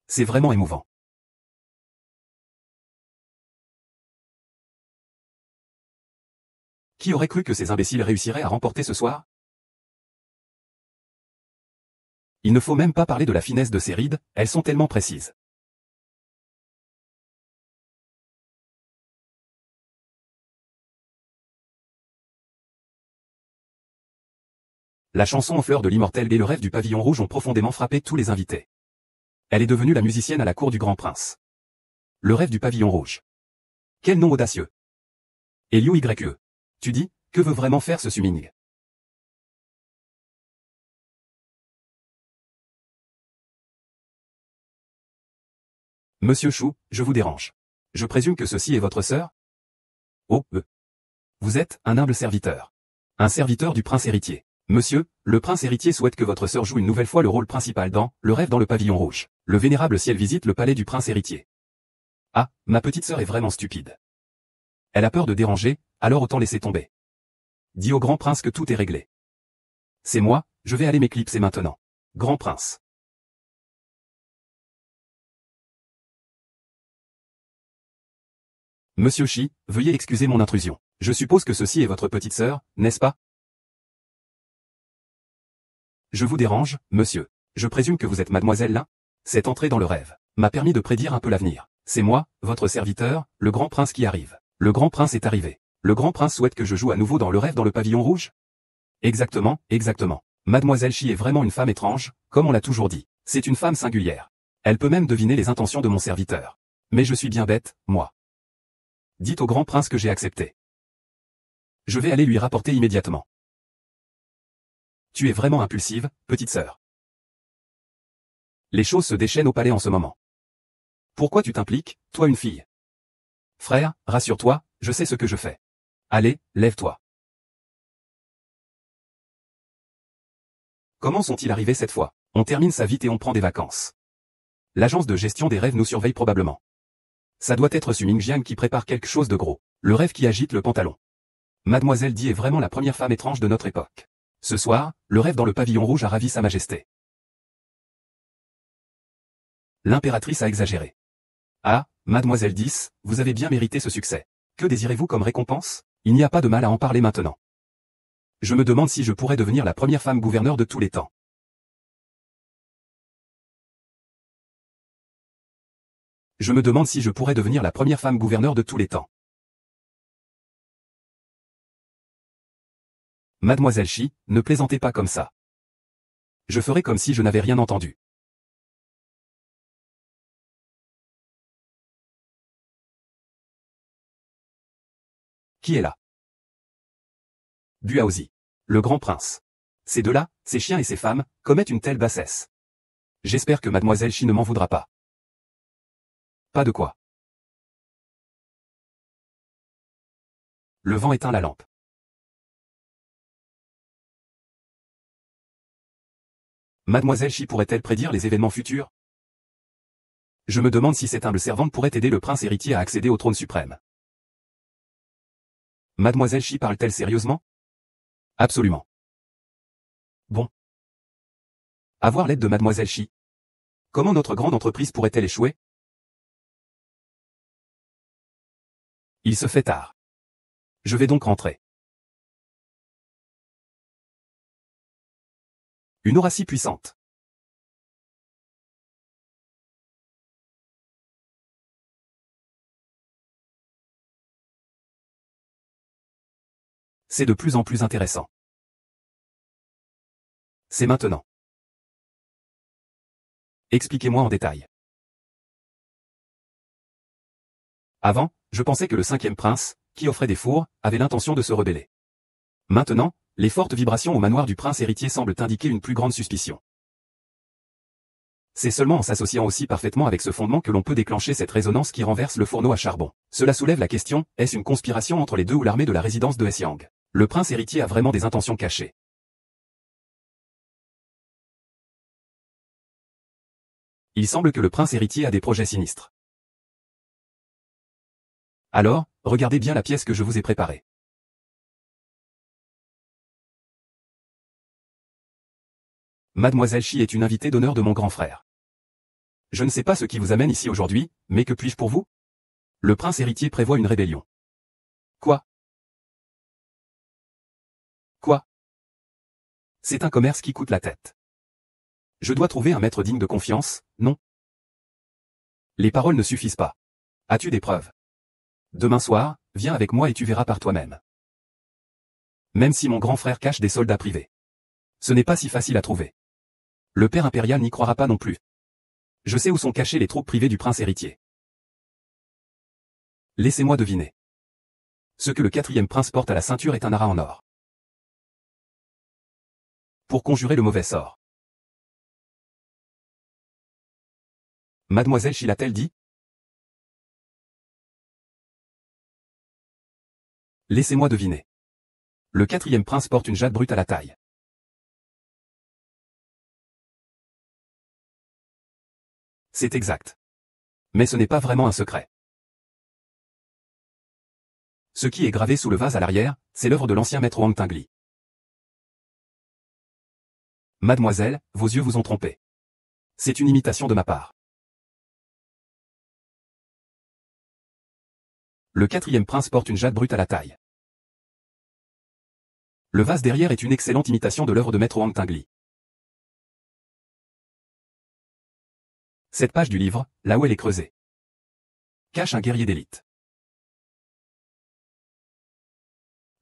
C'est vraiment émouvant. Qui aurait cru que ces imbéciles réussiraient à remporter ce soir? Il ne faut même pas parler de la finesse de ces rides, elles sont tellement précises. La chanson en fleurs de l'immortel et le rêve du pavillon rouge ont profondément frappé tous les invités. Elle est devenue la musicienne à la cour du grand prince. Le rêve du pavillon rouge. Quel nom audacieux. Elio YE. Tu dis, que veut vraiment faire ce Suming? Monsieur Chou, je vous dérange. Je présume que ceci est votre sœur? Oh, Vous êtes un humble serviteur. Un serviteur du prince héritier. Monsieur, le prince héritier souhaite que votre sœur joue une nouvelle fois le rôle principal dans Le rêve dans le pavillon rouge. Le vénérable ciel visite le palais du prince héritier. Ah, ma petite sœur est vraiment stupide. Elle a peur de déranger, alors autant laisser tomber. Dis au grand prince que tout est réglé. C'est moi, je vais aller m'éclipser maintenant. Grand prince. Monsieur Chi, veuillez excuser mon intrusion. Je suppose que ceci est votre petite sœur, n'est-ce pas? Je vous dérange, monsieur. Je présume que vous êtes mademoiselle là? Cette entrée dans le rêve m'a permis de prédire un peu l'avenir. C'est moi, votre serviteur, le grand prince qui arrive. Le grand prince est arrivé. Le grand prince souhaite que je joue à nouveau dans le rêve dans le pavillon rouge? Exactement, exactement. Mademoiselle Chi est vraiment une femme étrange, comme on l'a toujours dit. C'est une femme singulière. Elle peut même deviner les intentions de mon serviteur. Mais je suis bien bête, moi. Dites au grand prince que j'ai accepté. Je vais aller lui rapporter immédiatement. Tu es vraiment impulsive, petite sœur. Les choses se déchaînent au palais en ce moment. Pourquoi tu t'impliques, toi une fille? Frère, rassure-toi, je sais ce que je fais. Allez, lève-toi. Comment sont-ils arrivés cette fois? On termine sa vie et on prend des vacances. L'agence de gestion des rêves nous surveille probablement. Ça doit être Su Mingjiang qui prépare quelque chose de gros. Le rêve qui agite le pantalon. Mademoiselle Di est vraiment la première femme étrange de notre époque. Ce soir, le rêve dans le pavillon rouge a ravi sa majesté. L'impératrice a exagéré. Ah, Mademoiselle 10, vous avez bien mérité ce succès. Que désirez-vous comme récompense? Il n'y a pas de mal à en parler maintenant. Je me demande si je pourrais devenir la première femme gouverneure de tous les temps. Je me demande si je pourrais devenir la première femme gouverneure de tous les temps. Mademoiselle Chi, ne plaisantez pas comme ça. Je ferai comme si je n'avais rien entendu. Qui est là? Buaozi. Le grand prince. Ces deux-là, ces chiens et ces femmes, commettent une telle bassesse. J'espère que Mademoiselle Chi ne m'en voudra pas. Pas de quoi. Le vent éteint la lampe. Mademoiselle Chi pourrait-elle prédire les événements futurs? Je me demande si cette humble servante pourrait aider le prince héritier à accéder au trône suprême. Mademoiselle Chi parle-t-elle sérieusement? Absolument. Bon. Avoir l'aide de Mademoiselle Chi. Comment notre grande entreprise pourrait-elle échouer? Il se fait tard. Je vais donc rentrer. Une aura si puissante. C'est de plus en plus intéressant. C'est maintenant. Expliquez-moi en détail. Avant, je pensais que le cinquième prince, qui offrait des fours, avait l'intention de se rebeller. Maintenant, les fortes vibrations au manoir du prince héritier semblent indiquer une plus grande suspicion. C'est seulement en s'associant aussi parfaitement avec ce fondement que l'on peut déclencher cette résonance qui renverse le fourneau à charbon. Cela soulève la question, est-ce une conspiration entre les deux ou l'armée de la résidence de Hessiang? Le prince héritier a vraiment des intentions cachées. Il semble que le prince héritier a des projets sinistres. Alors, regardez bien la pièce que je vous ai préparée. Mademoiselle Chi est une invitée d'honneur de mon grand frère. Je ne sais pas ce qui vous amène ici aujourd'hui, mais que puis-je pour vous? Le prince héritier prévoit une rébellion. Quoi? Quoi? C'est un commerce qui coûte la tête. Je dois trouver un maître digne de confiance, non? Les paroles ne suffisent pas. As-tu des preuves? Demain soir, viens avec moi et tu verras par toi-même. Même si mon grand frère cache des soldats privés. Ce n'est pas si facile à trouver. Le père impérial n'y croira pas non plus. Je sais où sont cachées les troupes privées du prince héritier. Laissez-moi deviner. Ce que le quatrième prince porte à la ceinture est un aras en or. Pour conjurer le mauvais sort. Mademoiselle Chi l'a-t-elle dit? Laissez-moi deviner. Le quatrième prince porte une jade brute à la taille. C'est exact. Mais ce n'est pas vraiment un secret. Ce qui est gravé sous le vase à l'arrière, c'est l'œuvre de l'ancien maître Wang Tingli. Mademoiselle, vos yeux vous ont trompé. C'est une imitation de ma part. Le quatrième prince porte une jade brute à la taille. Le vase derrière est une excellente imitation de l'œuvre de maître Wang Tingli. Cette page du livre, là où elle est creusée, cache un guerrier d'élite.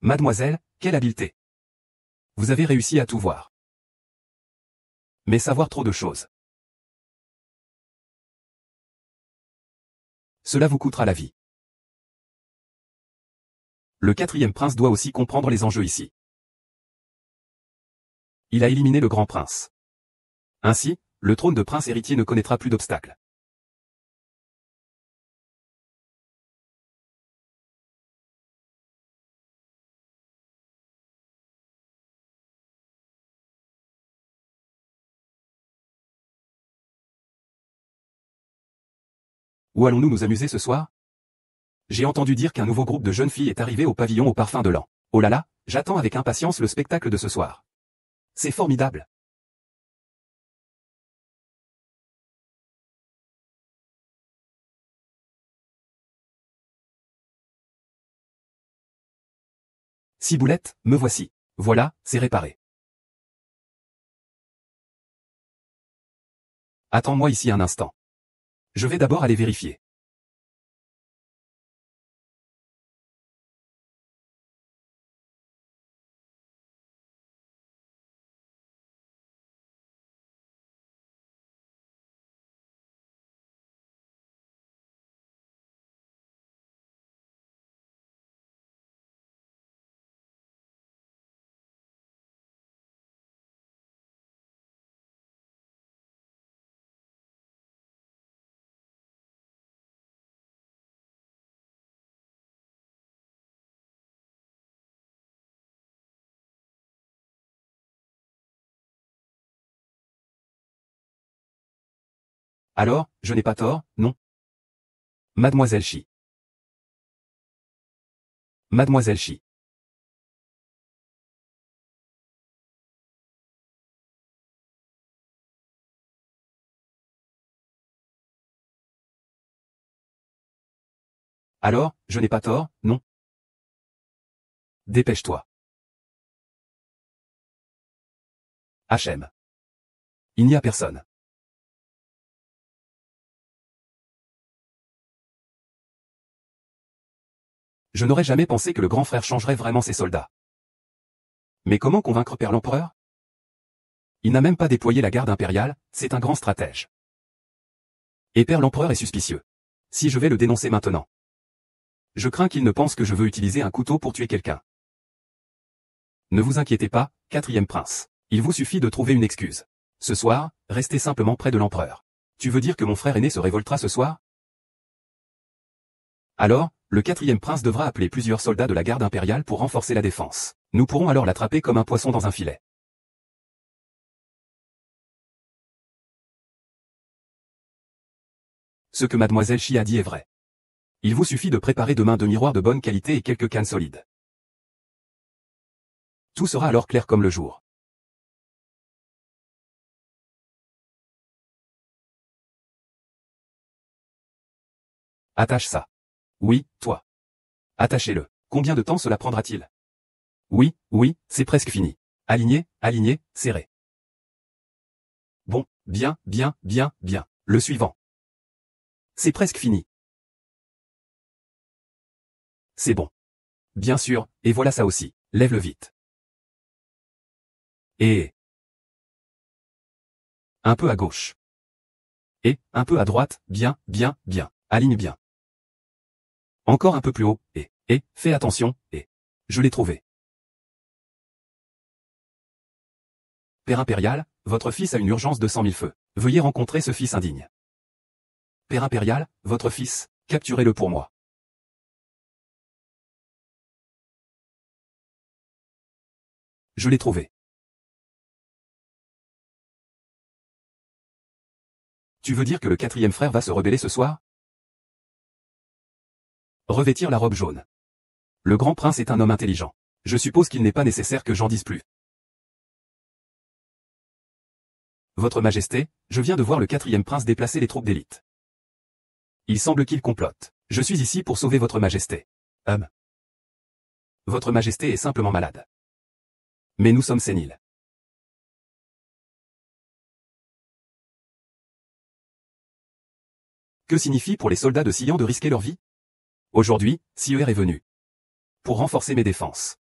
Mademoiselle, quelle habileté! Vous avez réussi à tout voir. Mais savoir trop de choses. Cela vous coûtera la vie. Le quatrième prince doit aussi comprendre les enjeux ici. Il a éliminé le grand prince. Ainsi, le trône de prince héritier ne connaîtra plus d'obstacles. Où allons-nous nous amuser ce soir? J'ai entendu dire qu'un nouveau groupe de jeunes filles est arrivé au pavillon au parfum de l'an. Oh là là, j'attends avec impatience le spectacle de ce soir. C'est formidable. Ciboulette, me voici. Voilà, c'est réparé. Attends-moi ici un instant. Je vais d'abord aller vérifier. Alors, je n'ai pas tort, non? Mademoiselle Chi. Mademoiselle Chi. Alors, je n'ai pas tort, non? Dépêche-toi. HM. Il n'y a personne. Je n'aurais jamais pensé que le grand frère changerait vraiment ses soldats. Mais comment convaincre Père l'Empereur? Il n'a même pas déployé la garde impériale, c'est un grand stratège. Et Père l'Empereur est suspicieux. Si je vais le dénoncer maintenant. Je crains qu'il ne pense que je veux utiliser un couteau pour tuer quelqu'un. Ne vous inquiétez pas, quatrième prince. Il vous suffit de trouver une excuse. Ce soir, restez simplement près de l'empereur. Tu veux dire que mon frère aîné se révoltera ce soir? Alors, le quatrième prince devra appeler plusieurs soldats de la garde impériale pour renforcer la défense. Nous pourrons alors l'attraper comme un poisson dans un filet. Ce que mademoiselle Chi a dit est vrai. Il vous suffit de préparer demain 2 miroirs de bonne qualité et quelques cannes solides. Tout sera alors clair comme le jour. Attache ça. Oui, toi. Attachez-le. Combien de temps cela prendra-t-il? Oui, oui, c'est presque fini. Aligné, aligné, serré. Bon, bien, bien, bien, bien. Le suivant. C'est presque fini. C'est bon. Bien sûr, et voilà ça aussi. Lève-le vite. Et un peu à gauche. Et un peu à droite, bien, bien, bien. Aligne bien. Encore un peu plus haut, et, fais attention, et. Je l'ai trouvé. Père impérial, votre fils a une urgence de 100 000 feux. Veuillez rencontrer ce fils indigne. Père impérial, votre fils, capturez-le pour moi. Je l'ai trouvé. Tu veux dire que le quatrième frère va se rebeller ce soir? Revêtir la robe jaune. Le grand prince est un homme intelligent. Je suppose qu'il n'est pas nécessaire que j'en dise plus. Votre Majesté, je viens de voir le quatrième prince déplacer les troupes d'élite. Il semble qu'il complote. Je suis ici pour sauver votre Majesté. Votre Majesté est simplement malade. Mais nous sommes séniles. Que signifie pour les soldats de Sion de risquer leur vie? Aujourd'hui, Sieur est venu. Pour renforcer mes défenses.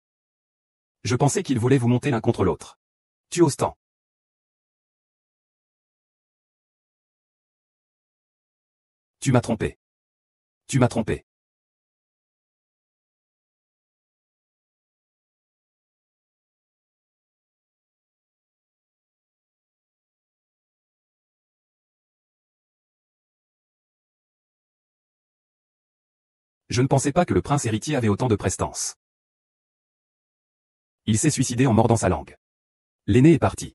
Je pensais qu'ils voulaient vous monter l'un contre l'autre. Tu oses tant. Tu m'as trompé. Tu m'as trompé. Je ne pensais pas que le prince héritier avait autant de prestance. Il s'est suicidé en mordant sa langue. L'aîné est parti.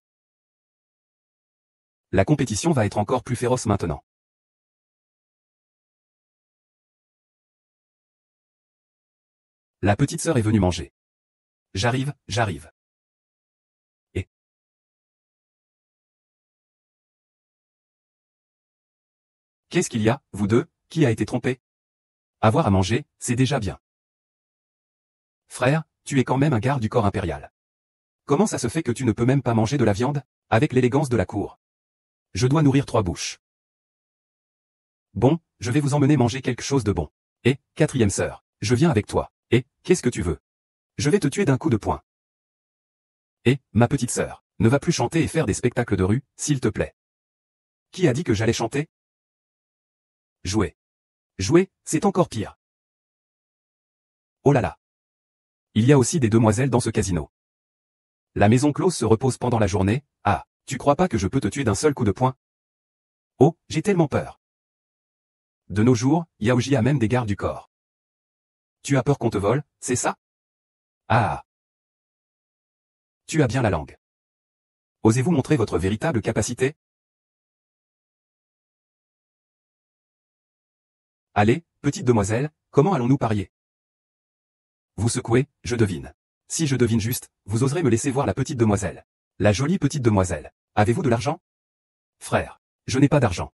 La compétition va être encore plus féroce maintenant. La petite sœur est venue manger. J'arrive, j'arrive. Et qu'est-ce qu'il y a, vous deux, qui a été trompé? Avoir à manger, c'est déjà bien. Frère, tu es quand même un garde du corps impérial. Comment ça se fait que tu ne peux même pas manger de la viande, avec l'élégance de la cour? Je dois nourrir 3 bouches. Bon, je vais vous emmener manger quelque chose de bon. Et, quatrième sœur, je viens avec toi. Et, qu'est-ce que tu veux? Je vais te tuer d'un coup de poing. Et, ma petite sœur, ne va plus chanter et faire des spectacles de rue, s'il te plaît. Qui a dit que j'allais chanter? Jouer. Jouer, c'est encore pire. Oh là là. Il y a aussi des demoiselles dans ce casino. La maison close se repose pendant la journée. Ah, tu crois pas que je peux te tuer d'un seul coup de poing? Oh, j'ai tellement peur. De nos jours, Yaoji a même des gardes du corps. Tu as peur qu'on te vole, c'est ça? Ah. Tu as bien la langue. Osez-vous montrer votre véritable capacité? Allez, petite demoiselle, comment allons-nous parier? Vous secouez, je devine. Si je devine juste, vous oserez me laisser voir la petite demoiselle. La jolie petite demoiselle. Avez-vous de l'argent? Frère. Je n'ai pas d'argent.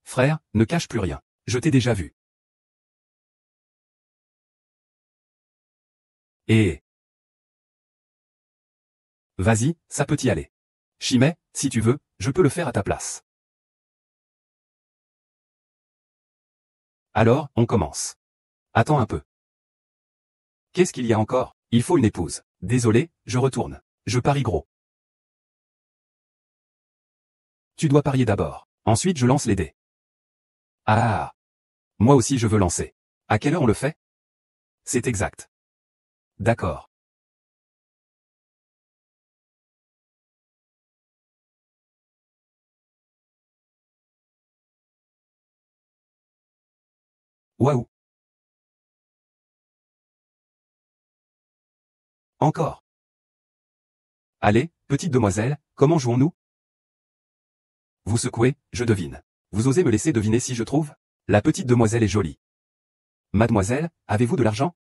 Frère, ne cache plus rien. Je t'ai déjà vu. Et... Vas-y, ça peut y aller. Chimay, si tu veux, je peux le faire à ta place. Alors, on commence. Attends un peu. Qu'est-ce qu'il y a encore? Il faut une épouse. Désolé, je retourne. Je parie gros. Tu dois parier d'abord. Ensuite je lance les dés. Ah. Moi aussi je veux lancer. À quelle heure on le fait? C'est exact. D'accord. Waouh. Encore. Allez, petite demoiselle, comment jouons-nous? Vous secouez, je devine. Vous osez me laisser deviner si je trouve? La petite demoiselle est jolie. Mademoiselle, avez-vous de l'argent?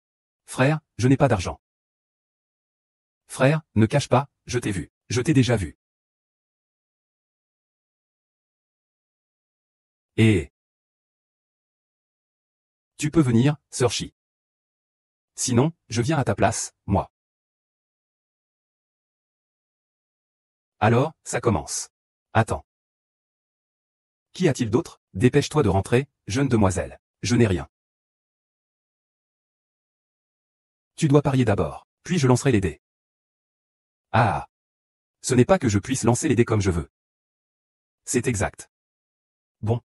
Frère, je n'ai pas d'argent. Frère, ne cache pas, je t'ai vu. Je t'ai déjà vu. Et... Tu peux venir, sœur Chi. Sinon, je viens à ta place, moi. Alors, ça commence. Attends. Qu'y a-t-il d'autre? Dépêche-toi de rentrer, jeune demoiselle. Je n'ai rien. Tu dois parier d'abord, puis je lancerai les dés. Ah. Ce n'est pas que je puisse lancer les dés comme je veux. C'est exact. Bon.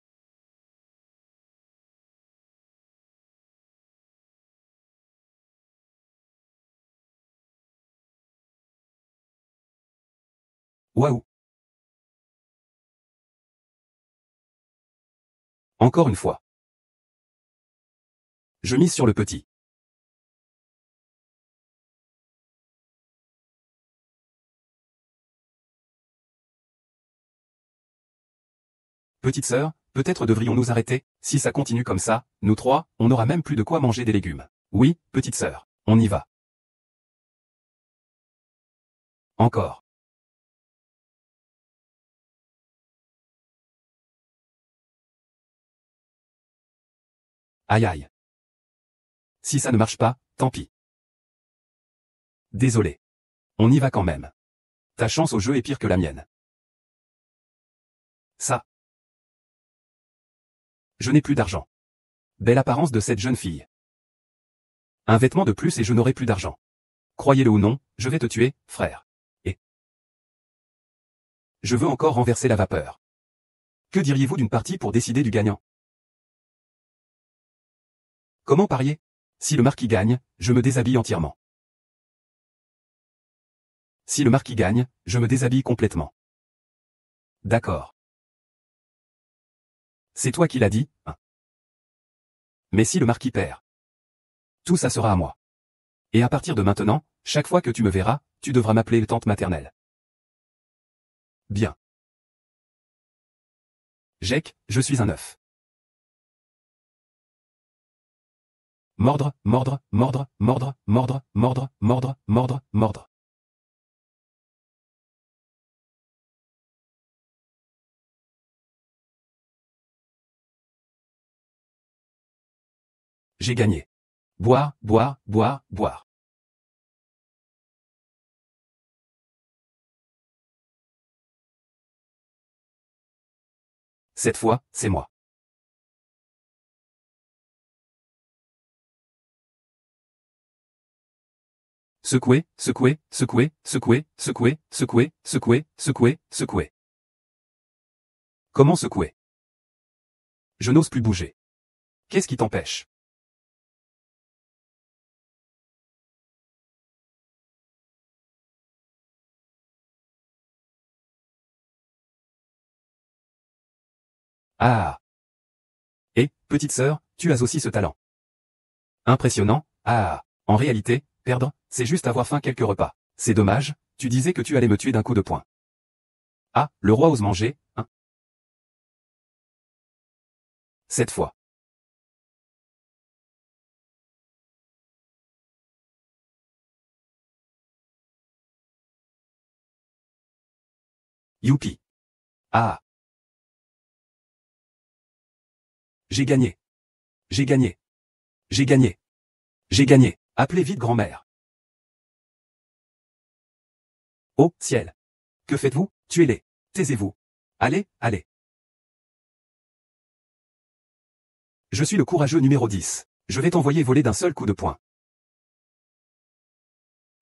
Waouh. Encore une fois. Je mise sur le petit. Petite sœur, peut-être devrions-nous arrêter? Si ça continue comme ça, nous trois, on n'aura même plus de quoi manger des légumes. Oui, petite sœur, on y va. Encore. Aïe aïe. Si ça ne marche pas, tant pis. Désolé. On y va quand même. Ta chance au jeu est pire que la mienne. Ça. Je n'ai plus d'argent. Belle apparence de cette jeune fille. Un vêtement de plus et je n'aurai plus d'argent. Croyez-le ou non, je vais te tuer, frère. Et je veux encore renverser la vapeur. Que diriez-vous d'une partie pour décider du gagnant? Comment parier? Si le marquis gagne, je me déshabille entièrement. Si le marquis gagne, je me déshabille complètement. D'accord. C'est toi qui l'as dit, hein. Mais si le marquis perd, tout ça sera à moi. Et à partir de maintenant, chaque fois que tu me verras, tu devras m'appeler tante maternelle. Bien. Jake, je suis un œuf. Mordre, mordre, mordre, mordre, mordre, mordre, mordre, mordre, mordre. J'ai gagné. Boire, boire, boire, boire. Cette fois, c'est moi. Secouer, secouer, secouer, secouer, secouer, secouer, secouer, secouer, secouer. Comment secouer? Je n'ose plus bouger. Qu'est-ce qui t'empêche? Ah. Et, petite sœur, tu as aussi ce talent. Impressionnant, ah. En réalité, perdre, c'est juste avoir faim quelques repas. C'est dommage, tu disais que tu allais me tuer d'un coup de poing. Ah, le roi ose manger, hein? Cette fois. Youpi. Ah. J'ai gagné. J'ai gagné. J'ai gagné. J'ai gagné. Appelez vite grand-mère. Oh, ciel. Que faites-vous? Tuez-les. Taisez-vous. Allez, allez. Je suis le courageux numéro 10. Je vais t'envoyer voler d'un seul coup de poing.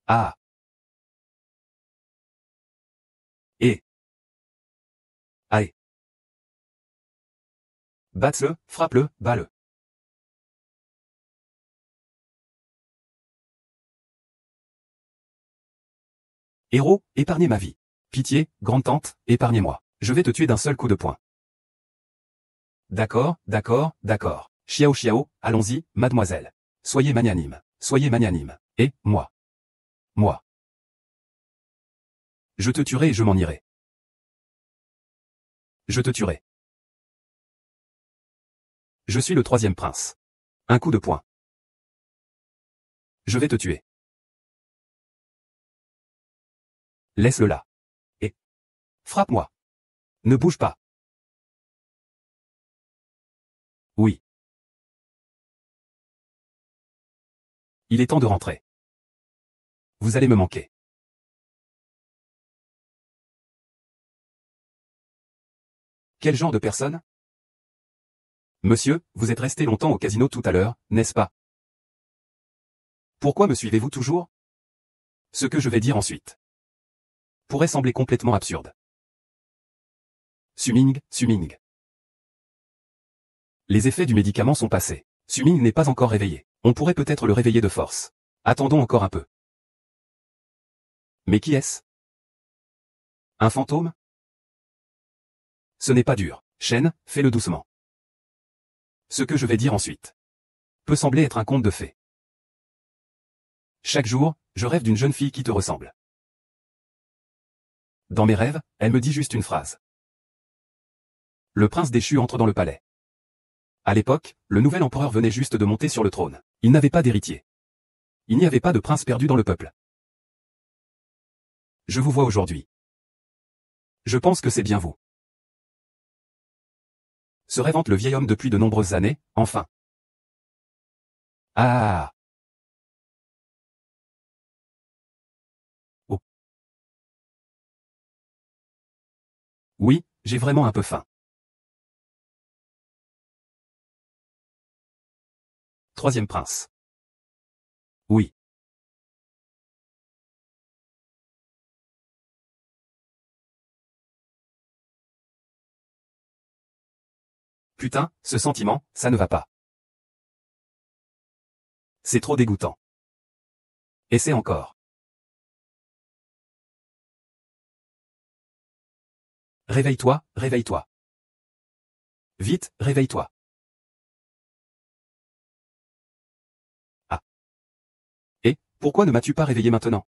Ah. Et. Allez. Batte-le, frappe-le, bats-le. Héros, épargnez ma vie. Pitié, grande-tante, épargnez-moi. Je vais te tuer d'un seul coup de poing. D'accord, d'accord, d'accord. Chiao chiao, allons-y, mademoiselle. Soyez magnanime. Soyez magnanime. Et, moi. Moi. Je te tuerai et je m'en irai. Je te tuerai. Je suis le troisième prince. Un coup de poing. Je vais te tuer. Laisse-le là. Et. Frappe-moi. Ne bouge pas. Oui. Il est temps de rentrer. Vous allez me manquer. Quel genre de personne? Monsieur, vous êtes resté longtemps au casino tout à l'heure, n'est-ce pas? Pourquoi me suivez-vous toujours? Ce que je vais dire ensuite pourrait sembler complètement absurde. Suming, Suming. Les effets du médicament sont passés. Suming n'est pas encore réveillé. On pourrait peut-être le réveiller de force. Attendons encore un peu. Mais qui est-ce? Un fantôme? Ce n'est pas dur. Shen, fais-le doucement. Ce que je vais dire ensuite peut sembler être un conte de fées. Chaque jour, je rêve d'une jeune fille qui te ressemble. Dans mes rêves, elle me dit juste une phrase. Le prince déchu entre dans le palais. À l'époque, le nouvel empereur venait juste de monter sur le trône. Il n'avait pas d'héritier. Il n'y avait pas de prince perdu dans le peuple. Je vous vois aujourd'hui. Je pense que c'est bien vous. Se révente le vieil homme depuis de nombreuses années, enfin. Ah. Oh. Oui, j'ai vraiment un peu faim. troisième prince. Oui. Putain, ce sentiment, ça ne va pas. C'est trop dégoûtant. Essaie encore. Réveille-toi, réveille-toi. Vite, réveille-toi. Ah. Et, pourquoi ne m'as-tu pas réveillé maintenant?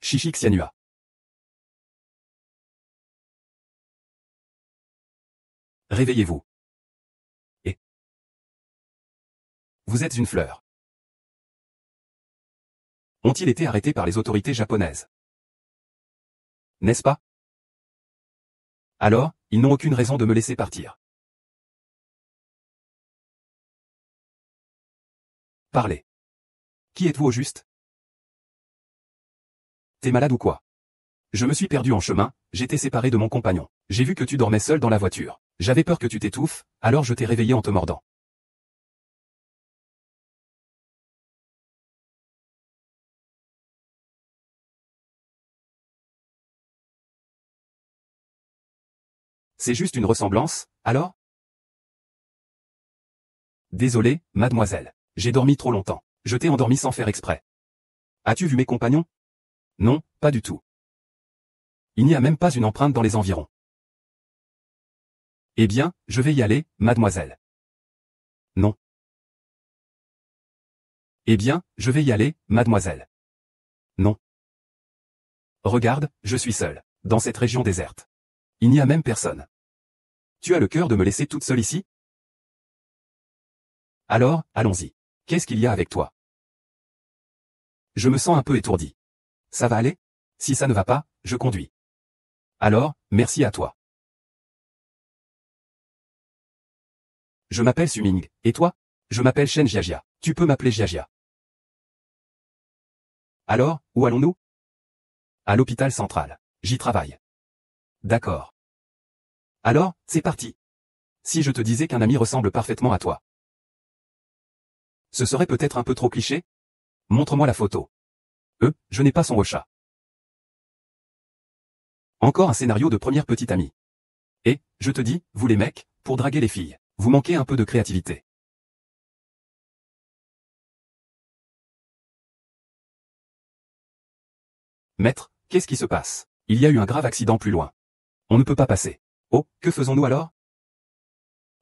Chichi Xianua. Réveillez-vous. Et. Vous êtes une fleur. Ont-ils été arrêtés par les autorités japonaises? N'est-ce pas? Alors, ils n'ont aucune raison de me laisser partir. Parlez. Qui êtes-vous au juste? T'es malade ou quoi? Je me suis perdu en chemin, j'étais séparé de mon compagnon. J'ai vu que tu dormais seul dans la voiture. J'avais peur que tu t'étouffes, alors je t'ai réveillé en te mordant. C'est juste une ressemblance, alors? Désolé, mademoiselle. J'ai dormi trop longtemps. Je t'ai endormi sans faire exprès. As-tu vu mes compagnons? Non, pas du tout. Il n'y a même pas une empreinte dans les environs. Eh bien, je vais y aller, mademoiselle. Non. Eh bien, je vais y aller, mademoiselle. Non. Regarde, je suis seul, dans cette région déserte. Il n'y a même personne. Tu as le cœur de me laisser toute seule ici? Alors, allons-y. Qu'est-ce qu'il y a avec toi? Je me sens un peu étourdi. Ça va aller? Si ça ne va pas, je conduis. Alors, merci à toi. Je m'appelle Suming, et toi? Je m'appelle Shen Jiajia. Tu peux m'appeler Jiajia. Alors, où allons-nous? À l'hôpital central. J'y travaille. D'accord. Alors, c'est parti. Si je te disais qu'un ami ressemble parfaitement à toi. Ce serait peut-être un peu trop cliché? Montre-moi la photo. Je n'ai pas son chat. Encore un scénario de première petite amie. Et, je te dis, vous les mecs, pour draguer les filles, vous manquez un peu de créativité. Maître, qu'est-ce qui se passe? Il y a eu un grave accident plus loin. On ne peut pas passer. Oh, que faisons-nous alors?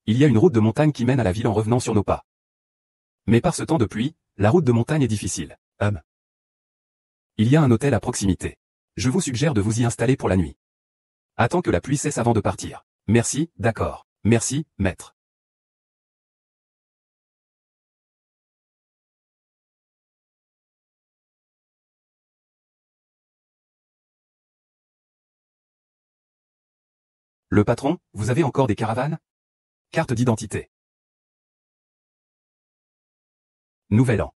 Il y a une route de montagne qui mène à la ville en revenant sur nos pas. Mais par ce temps de pluie, la route de montagne est difficile. Il y a un hôtel à proximité. Je vous suggère de vous y installer pour la nuit. Attends que la pluie cesse avant de partir. Merci, d'accord. Merci, maître. Le patron, vous avez encore des caravanes? Carte d'identité. Nouvel an.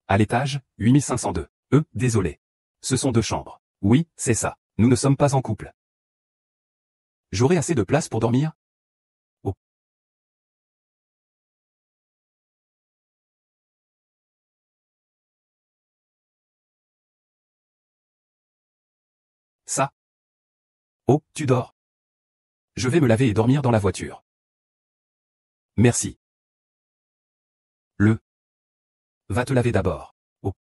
À l'étage, 8502. Désolé. Ce sont deux chambres. Oui, c'est ça. Nous ne sommes pas en couple. J'aurai assez de place pour dormir? Oh. Ça. Oh, tu dors. Je vais me laver et dormir dans la voiture. Merci. Va te laver d'abord. Oh.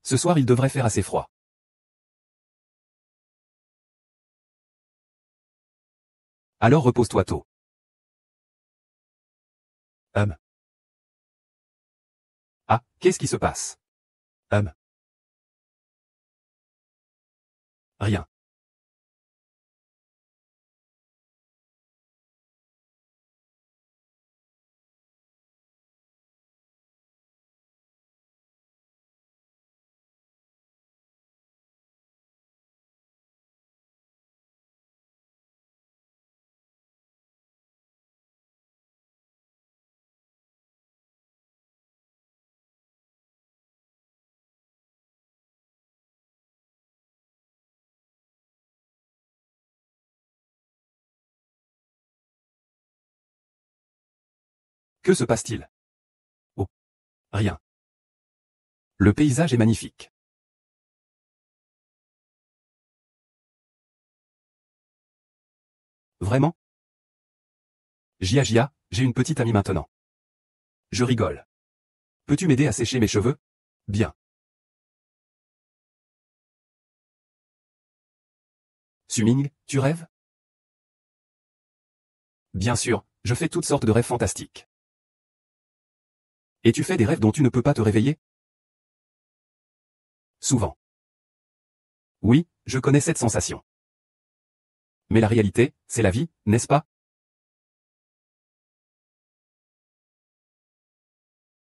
Ce soir il devrait faire assez froid. Alors repose-toi tôt. Ah, qu'est-ce qui se passe? Rien. Que se passe-t-il? Oh. Rien. Le paysage est magnifique. Vraiment? Gia, j'ai une petite amie maintenant. Je rigole. Peux-tu m'aider à sécher mes cheveux? Bien. Suming, tu rêves? Bien sûr, je fais toutes sortes de rêves fantastiques. Et tu fais des rêves dont tu ne peux pas te réveiller? Souvent. Oui, je connais cette sensation. Mais la réalité, c'est la vie, n'est-ce pas?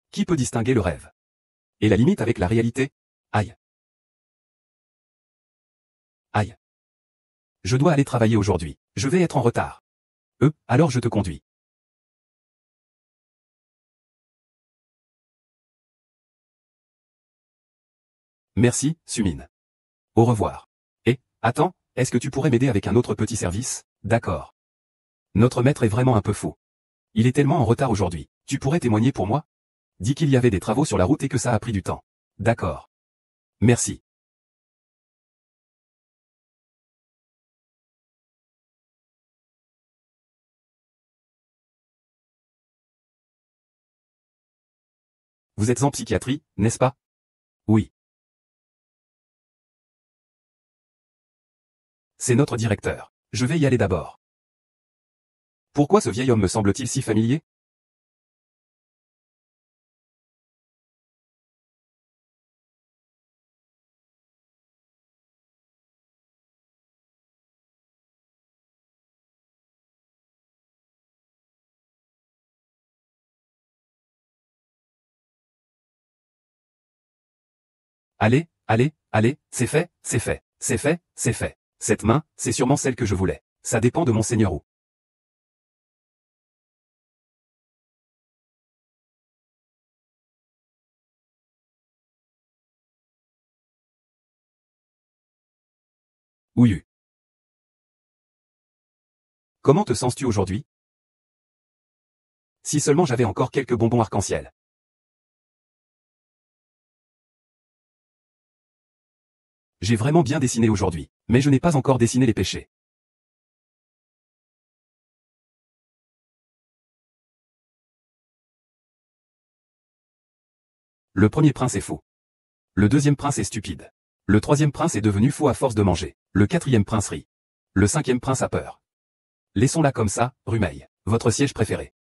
Qui peut distinguer le rêve? Et la limite avec la réalité? Aïe. Aïe. Je dois aller travailler aujourd'hui. Je vais être en retard. Alors je te conduis. Merci, Sumine. Au revoir. Et, attends, est-ce que tu pourrais m'aider avec un autre petit service? D'accord. Notre maître est vraiment un peu fou. Il est tellement en retard aujourd'hui. Tu pourrais témoigner pour moi? Dis qu'il y avait des travaux sur la route et que ça a pris du temps. D'accord. Merci. Vous êtes en psychiatrie, n'est-ce pas? Oui. C'est notre directeur. Je vais y aller d'abord. Pourquoi ce vieil homme me semble-t-il si familier? Allez, allez, allez, c'est fait, c'est fait, c'est fait, c'est fait. Cette main, c'est sûrement celle que je voulais. Ça dépend de mon seigneur ou. Ouyu. Comment te sens-tu aujourd'hui? Si seulement j'avais encore quelques bonbons arc-en-ciel. J'ai vraiment bien dessiné aujourd'hui, mais je n'ai pas encore dessiné les péchés. Le premier prince est fou. Le deuxième prince est stupide. Le troisième prince est devenu fou à force de manger. Le quatrième prince rit. Le cinquième prince a peur. Laissons-la comme ça, Rumeil. Votre siège préféré.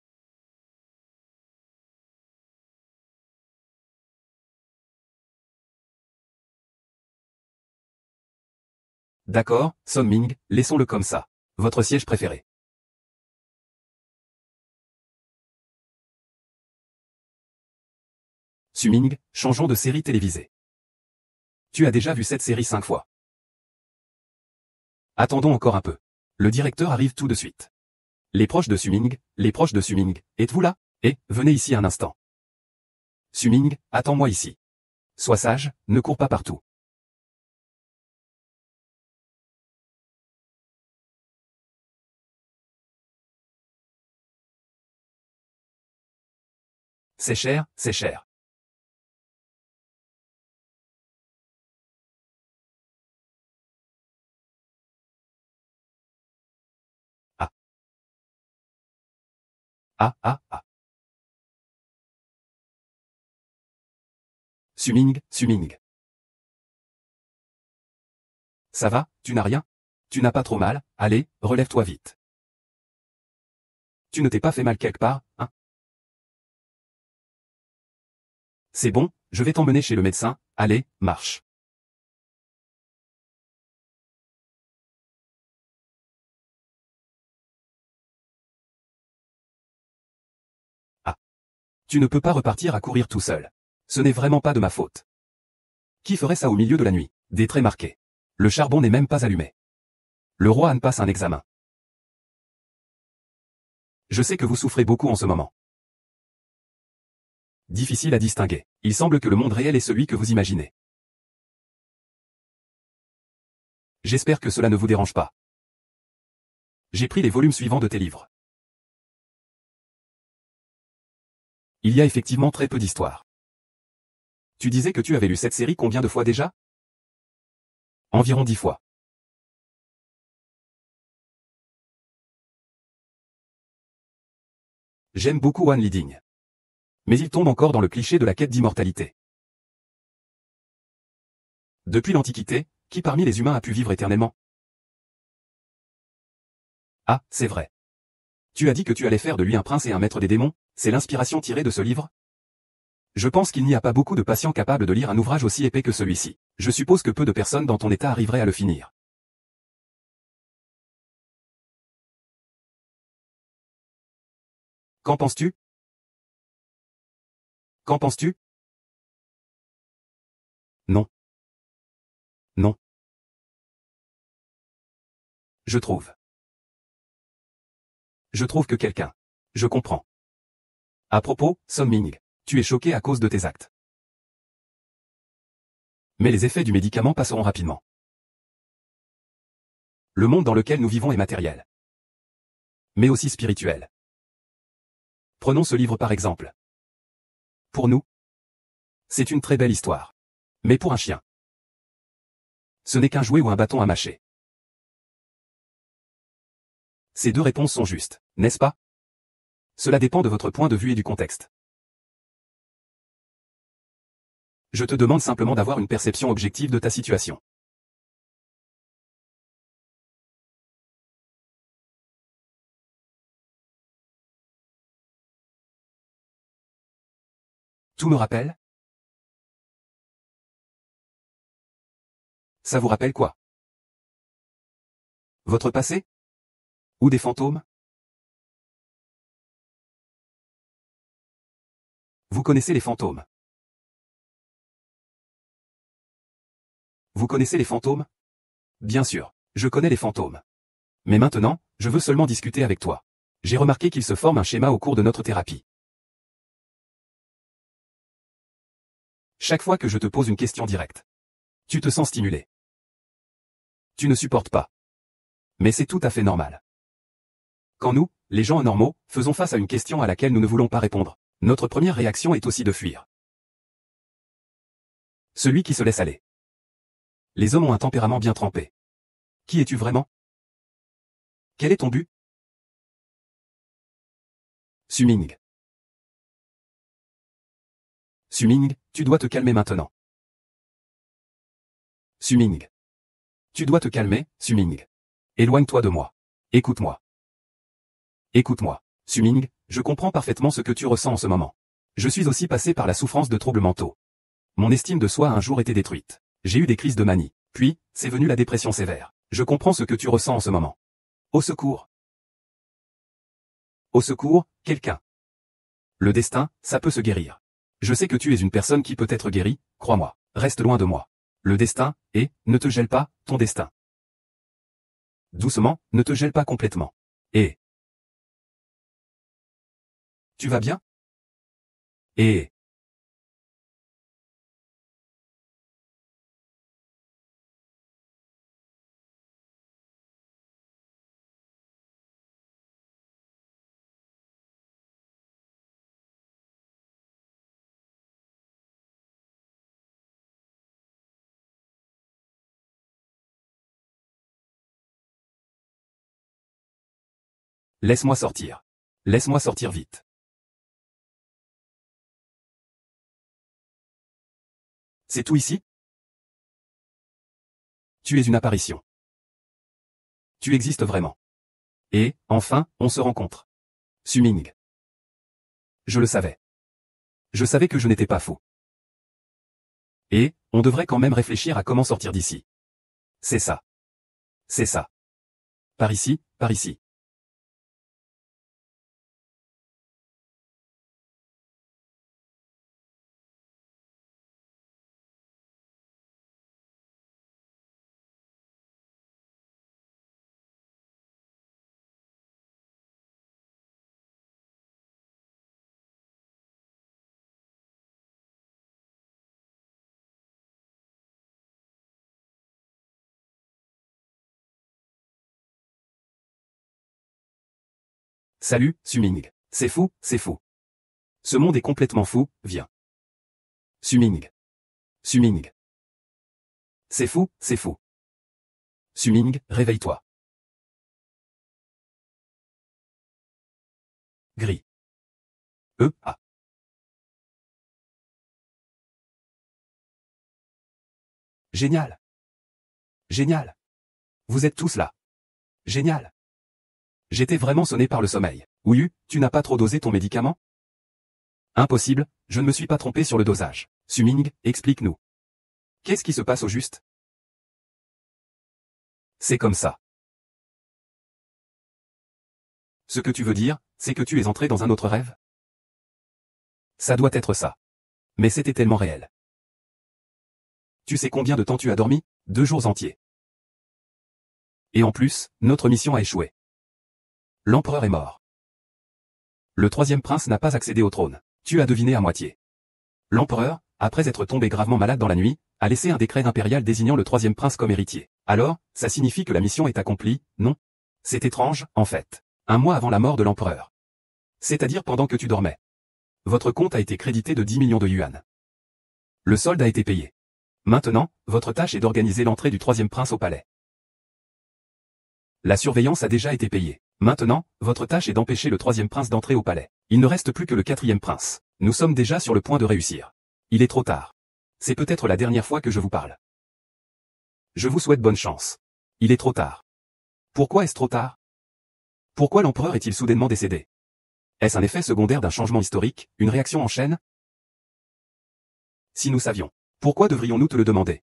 D'accord, Son Ming, laissons-le comme ça. Votre siège préféré. Suming, changeons de série télévisée. Tu as déjà vu cette série 5 fois. Attendons encore un peu. Le directeur arrive tout de suite. Les proches de Suming, les proches de Suming, êtes-vous là? Venez ici un instant. Suming, attends-moi ici. Sois sage, ne cours pas partout. C'est cher, c'est cher. Ah, ah, ah, ah. Suming, Suming. Ça va, tu n'as rien? Tu n'as pas trop mal, allez, relève-toi vite. Tu ne t'es pas fait mal quelque part, hein? C'est bon, je vais t'emmener chez le médecin, allez, marche. Ah. Tu ne peux pas repartir à courir tout seul. Ce n'est vraiment pas de ma faute. Qui ferait ça au milieu de la nuit? Des traits marqués. Le charbon n'est même pas allumé. Le roi Han passe un examen. Je sais que vous souffrez beaucoup en ce moment. Difficile à distinguer. Il semble que le monde réel est celui que vous imaginez. J'espère que cela ne vous dérange pas. J'ai pris les volumes suivants de tes livres. Il y a effectivement très peu d'histoires. Tu disais que tu avais lu cette série combien de fois déjà? Environ 10 fois. J'aime beaucoup Anne Leading. Mais il tombe encore dans le cliché de la quête d'immortalité. Depuis l'Antiquité, qui parmi les humains a pu vivre éternellement? Ah, c'est vrai. Tu as dit que tu allais faire de lui un prince et un maître des démons, c'est l'inspiration tirée de ce livre? Je pense qu'il n'y a pas beaucoup de patients capables de lire un ouvrage aussi épais que celui-ci. Je suppose que peu de personnes dans ton état arriveraient à le finir. Qu'en penses-tu? Qu'en penses-tu? Non. Non. Je trouve. Je trouve que quelqu'un. Je comprends. À propos, Son Ming, tu es choqué à cause de tes actes. Mais les effets du médicament passeront rapidement. Le monde dans lequel nous vivons est matériel. Mais aussi spirituel. Prenons ce livre par exemple. Pour nous, c'est une très belle histoire. Mais pour un chien, ce n'est qu'un jouet ou un bâton à mâcher. Ces deux réponses sont justes, n'est-ce pas? Cela dépend de votre point de vue et du contexte. Je te demande simplement d'avoir une perception objective de ta situation. Tout me rappelle? Ça vous rappelle quoi? Votre passé? Ou des fantômes? Vous connaissez les fantômes. Vous connaissez les fantômes? Bien sûr, je connais les fantômes. Mais maintenant, je veux seulement discuter avec toi. J'ai remarqué qu'il se forme un schéma au cours de notre thérapie. Chaque fois que je te pose une question directe, tu te sens stimulé. Tu ne supportes pas. Mais c'est tout à fait normal. Quand nous, les gens normaux, faisons face à une question à laquelle nous ne voulons pas répondre, notre première réaction est aussi de fuir. Celui qui se laisse aller. Les hommes ont un tempérament bien trempé. Qui es-tu vraiment? Quel est ton but? Suming. Suming, tu dois te calmer maintenant. Suming. Tu dois te calmer, Suming. Éloigne-toi de moi. Écoute-moi. Écoute-moi. Suming, je comprends parfaitement ce que tu ressens en ce moment. Je suis aussi passé par la souffrance de troubles mentaux. Mon estime de soi a un jour été détruite. J'ai eu des crises de manie. Puis, c'est venu la dépression sévère. Je comprends ce que tu ressens en ce moment. Au secours. Au secours, quelqu'un. Le destin, ça peut se guérir. Je sais que tu es une personne qui peut être guérie, crois-moi. Reste loin de moi. Le destin, ne te gèle pas, ton destin. Doucement, ne te gèle pas complètement. Et tu vas bien? Et laisse-moi sortir. Laisse-moi sortir vite. C'est tout ici? Tu es une apparition. Tu existes vraiment. Et, enfin, on se rencontre. Suming. Je le savais. Je savais que je n'étais pas fou. Et, on devrait quand même réfléchir à comment sortir d'ici. C'est ça. C'est ça. Par ici, par ici. Salut, Suming. C'est fou, c'est fou. Ce monde est complètement fou, viens. Suming. Suming. C'est fou, c'est fou. Suming, réveille-toi. Gris. Ah. Génial. Génial. Vous êtes tous là. Génial. J'étais vraiment sonné par le sommeil. Ouyu, tu n'as pas trop dosé ton médicament? Impossible, je ne me suis pas trompé sur le dosage. Suming, explique-nous. Qu'est-ce qui se passe au juste? C'est comme ça. Ce que tu veux dire, c'est que tu es entré dans un autre rêve? Ça doit être ça. Mais c'était tellement réel. Tu sais combien de temps tu as dormi? 2 jours entiers. Et en plus, notre mission a échoué. L'empereur est mort. Le troisième prince n'a pas accédé au trône. Tu as deviné à moitié. L'empereur, après être tombé gravement malade dans la nuit, a laissé un décret impérial désignant le troisième prince comme héritier. Alors, ça signifie que la mission est accomplie, non? C'est étrange, en fait. 1 mois avant la mort de l'empereur. C'est-à-dire pendant que tu dormais. Votre compte a été crédité de 10 millions de yuan. Le solde a été payé. Maintenant, votre tâche est d'organiser l'entrée du troisième prince au palais. La surveillance a déjà été payée. Maintenant, votre tâche est d'empêcher le troisième prince d'entrer au palais. Il ne reste plus que le quatrième prince. Nous sommes déjà sur le point de réussir. Il est trop tard. C'est peut-être la dernière fois que je vous parle. Je vous souhaite bonne chance. Il est trop tard. Pourquoi est-ce trop tard? Pourquoi l'empereur est-il soudainement décédé? Est-ce un effet secondaire d'un changement historique, une réaction en chaîne? Si nous savions. Pourquoi devrions-nous te le demander?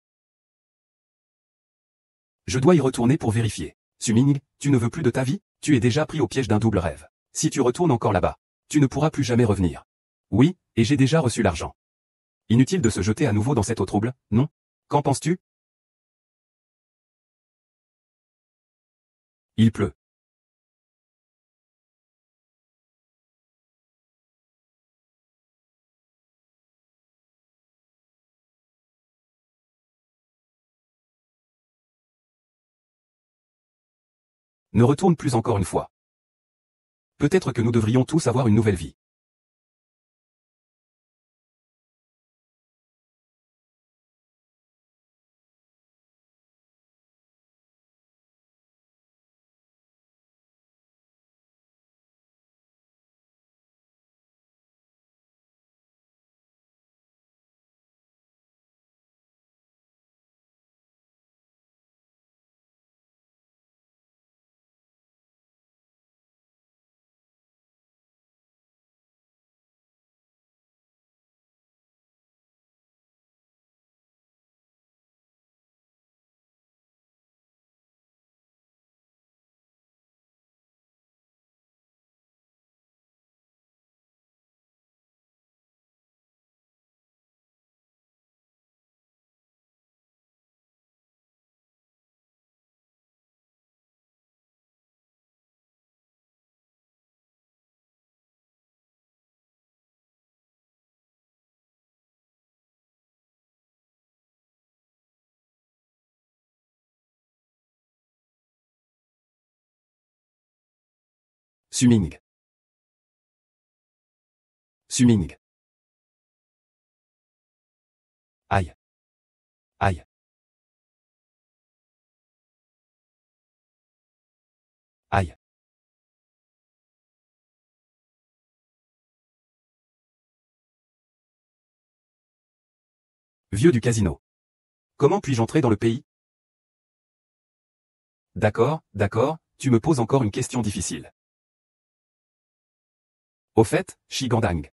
Je dois y retourner pour vérifier. Suming, tu ne veux plus de ta vie? Tu es déjà pris au piège d'un double rêve. Si tu retournes encore là-bas, tu ne pourras plus jamais revenir. Oui, et j'ai déjà reçu l'argent. Inutile de se jeter à nouveau dans cette eau trouble, non? Qu'en penses-tu? Il pleut. Ne retourne plus encore une fois. Peut-être que nous devrions tous avoir une nouvelle vie. Suming. Suming. Aïe. Aïe. Aïe. Vieux du casino. Comment puis-je entrer dans le pays? D'accord, d'accord, tu me poses encore une question difficile. Au fait, Shigandang.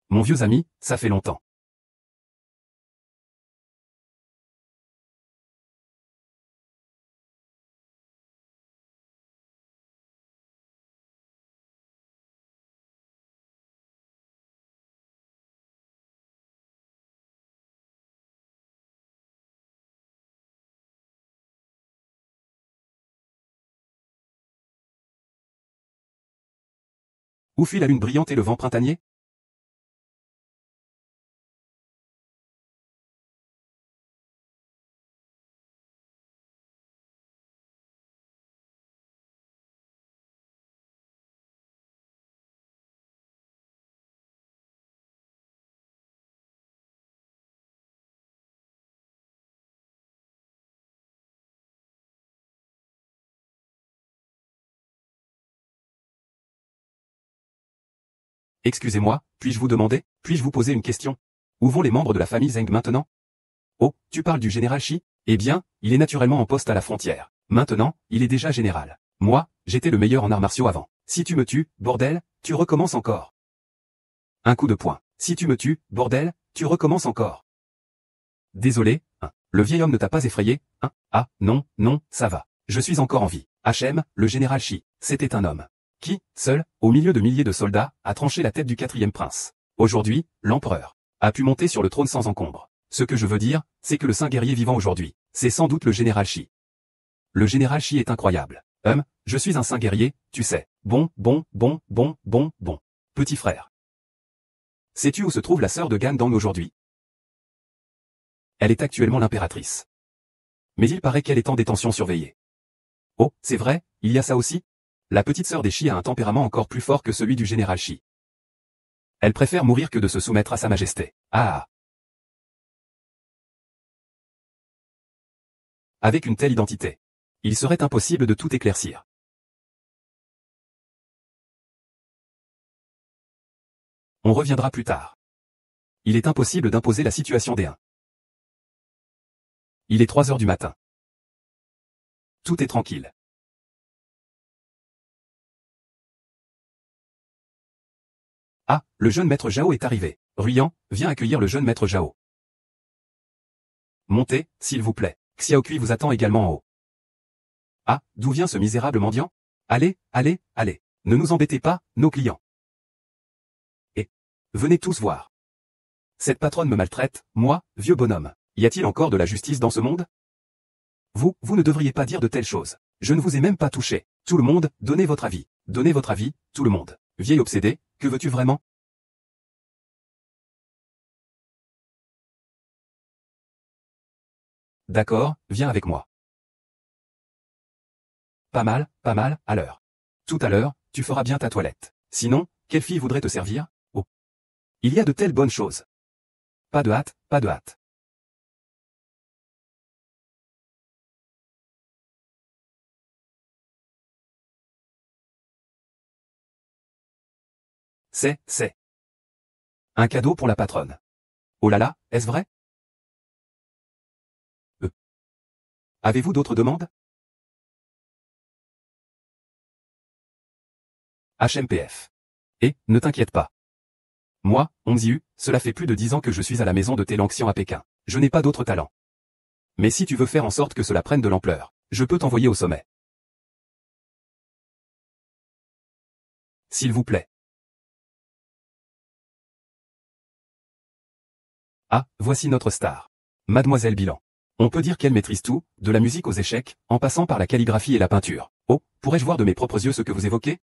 Mon vieux ami, ça fait longtemps. Où fuit la lune brillante et le vent printanier? Excusez-moi, puis-je vous demander, puis-je vous poser une question? Où vont les membres de la famille Zheng maintenant? Oh, tu parles du général Shi? Eh bien, il est naturellement en poste à la frontière. Maintenant, il est déjà général. Moi, j'étais le meilleur en arts martiaux avant. Si tu me tues, bordel, tu recommences encore. Un coup de poing. Si tu me tues, bordel, tu recommences encore. Désolé, hein. Le vieil homme ne t'a pas effrayé, hein? Ah, non, non, ça va. Je suis encore en vie. H.M., le général Shi, c'était un homme. Qui, seul, au milieu de milliers de soldats, a tranché la tête du 4e prince. Aujourd'hui, l'empereur a pu monter sur le trône sans encombre. Ce que je veux dire, c'est que le saint guerrier vivant aujourd'hui, c'est sans doute le général Shi. Le général Shi est incroyable. Je suis un saint guerrier, tu sais. Bon. Petit frère. Sais-tu où se trouve la sœur de Gan Dang aujourd'hui? Elle est actuellement l'impératrice. Mais il paraît qu'elle est en détention surveillée. Oh, c'est vrai, il y a ça aussi? La petite sœur des Shi a un tempérament encore plus fort que celui du général Shi. Elle préfère mourir que de se soumettre à sa majesté. Ah. Avec une telle identité, il serait impossible de tout éclaircir. On reviendra plus tard. Il est impossible d'imposer la situation des 1. Il est 3 heures du matin. Tout est tranquille. Ah, le jeune maître Zhao est arrivé. Ruyan, viens accueillir le jeune maître Zhao. Montez, s'il vous plaît. Xiaokui vous attend également en haut. Ah, d'où vient ce misérable mendiant? Allez. Ne nous embêtez pas, nos clients. Et venez tous voir. Cette patronne me maltraite, moi, vieux bonhomme. Y a-t-il encore de la justice dans ce monde? Vous ne devriez pas dire de telles choses. Je ne vous ai même pas touché. Tout le monde, donnez votre avis. Donnez votre avis, tout le monde. Vieil obsédé, que veux-tu vraiment? D'accord, viens avec moi. Pas mal, à l'heure. Tout à l'heure, tu feras bien ta toilette. Sinon, quelle fille voudrait te servir? Oh. Il y a de telles bonnes choses. Pas de hâte. C'est. Un cadeau pour la patronne. Oh là là, est-ce vrai? Avez-vous d'autres demandes? HMPF. Et, ne t'inquiète pas. Moi, Onziu, cela fait plus de 10 ans que je suis à la maison de Télangxian à Pékin. Je n'ai pas d'autre talent. Mais si tu veux faire en sorte que cela prenne de l'ampleur, je peux t'envoyer au sommet. S'il vous plaît. Ah, voici notre star. Mademoiselle Bilan. On peut dire qu'elle maîtrise tout, de la musique aux échecs, en passant par la calligraphie et la peinture. Oh, pourrais-je voir de mes propres yeux ce que vous évoquez?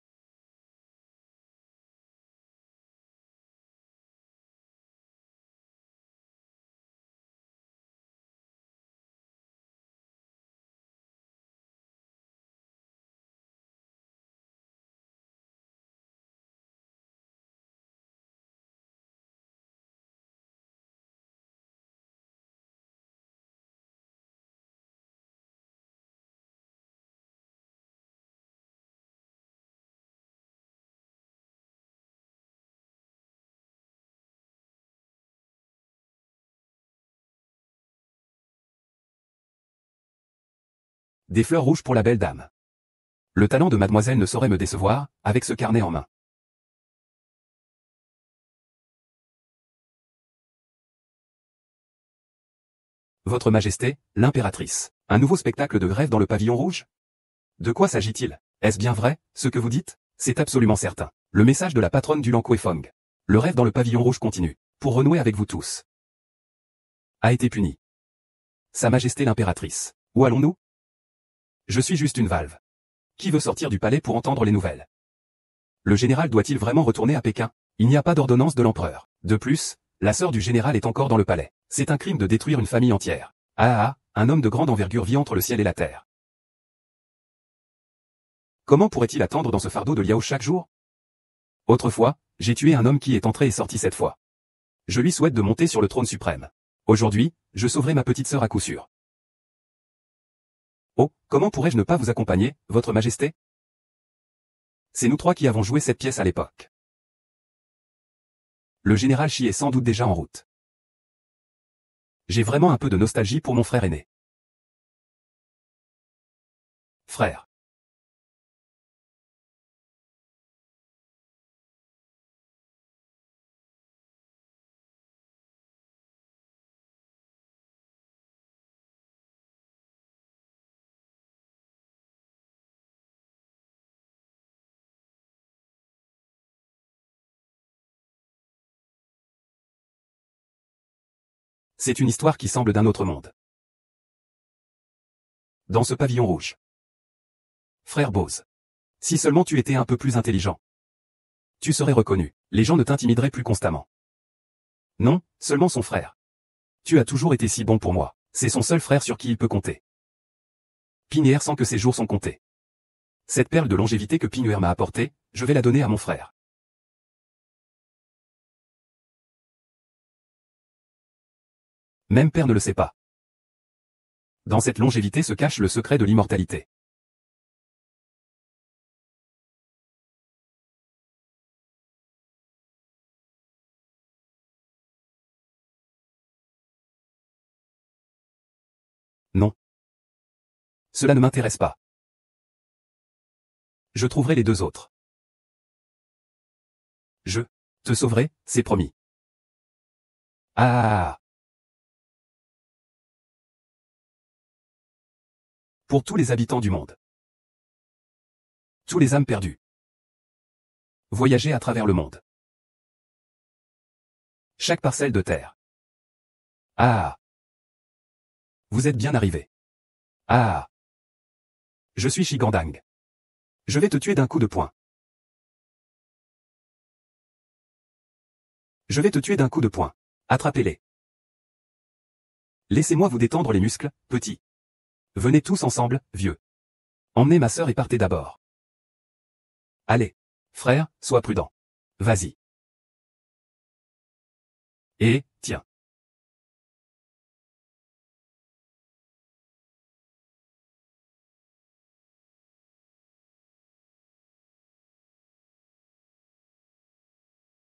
Des fleurs rouges pour la belle dame. Le talent de mademoiselle ne saurait me décevoir, avec ce carnet en main. Votre Majesté, l'impératrice. Un nouveau spectacle de grève dans le pavillon rouge? De quoi s'agit-il? Est-ce bien vrai, ce que vous dites? C'est absolument certain. Le message de la patronne du Lankuefeng. Le rêve dans le pavillon rouge continue. Pour renouer avec vous tous. A été puni. Sa Majesté l'impératrice. Où allons-nous? Je suis juste une valve. Qui veut sortir du palais pour entendre les nouvelles? Le général doit-il vraiment retourner à Pékin? Il n'y a pas d'ordonnance de l'empereur. De plus, la sœur du général est encore dans le palais. C'est un crime de détruire une famille entière. Un homme de grande envergure vit entre le ciel et la terre. Comment pourrait-il attendre dans ce fardeau de Liao chaque jour? Autrefois, j'ai tué un homme qui est entré et sorti cette fois. Je lui souhaite de monter sur le trône suprême. Aujourd'hui, je sauverai ma petite sœur à coup sûr. Oh, comment pourrais-je ne pas vous accompagner, votre Majesté? C'est nous trois qui avons joué cette pièce à l'époque. Le général Shi est sans doute déjà en route. J'ai vraiment un peu de nostalgie pour mon frère aîné. Frère. C'est une histoire qui semble d'un autre monde. Dans ce pavillon rouge. Frère Bose. Si seulement tu étais un peu plus intelligent. Tu serais reconnu. Les gens ne t'intimideraient plus constamment. Non, seulement son frère. Tu as toujours été si bon pour moi. C'est son seul frère sur qui il peut compter. Pinguer sent que ses jours sont comptés. Cette perle de longévité que Pinguer m'a apportée, je vais la donner à mon frère. Même père ne le sait pas. Dans cette longévité se cache le secret de l'immortalité. Non. Cela ne m'intéresse pas. Je trouverai les deux autres. Je te sauverai, c'est promis. Ah. Pour tous les habitants du monde. Tous les âmes perdues. Voyager à travers le monde. Chaque parcelle de terre. Ah. Vous êtes bien arrivé. Ah. Je suis Shigandang. Je vais te tuer d'un coup de poing. Je vais te tuer d'un coup de poing. Attrapez-les. Laissez-moi vous détendre les muscles, petits. Venez tous ensemble, vieux. Emmenez ma sœur et partez d'abord. Allez. Frère, sois prudent. Vas-y. Et, tiens.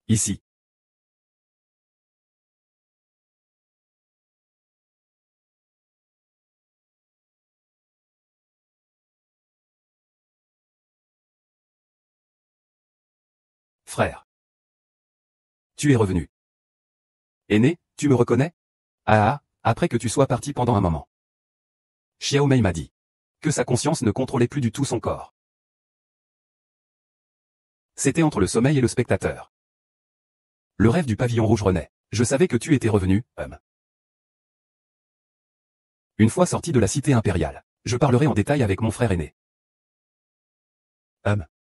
Ici. Frère. Tu es revenu. Aîné, tu me reconnais? Ah, après que tu sois parti pendant un moment. Xiao Mei m'a dit que sa conscience ne contrôlait plus du tout son corps. C'était entre le sommeil et le spectateur. Le rêve du pavillon rouge renaît. Je savais que tu étais revenu, homme. Une fois sorti de la cité impériale, je parlerai en détail avec mon frère aîné.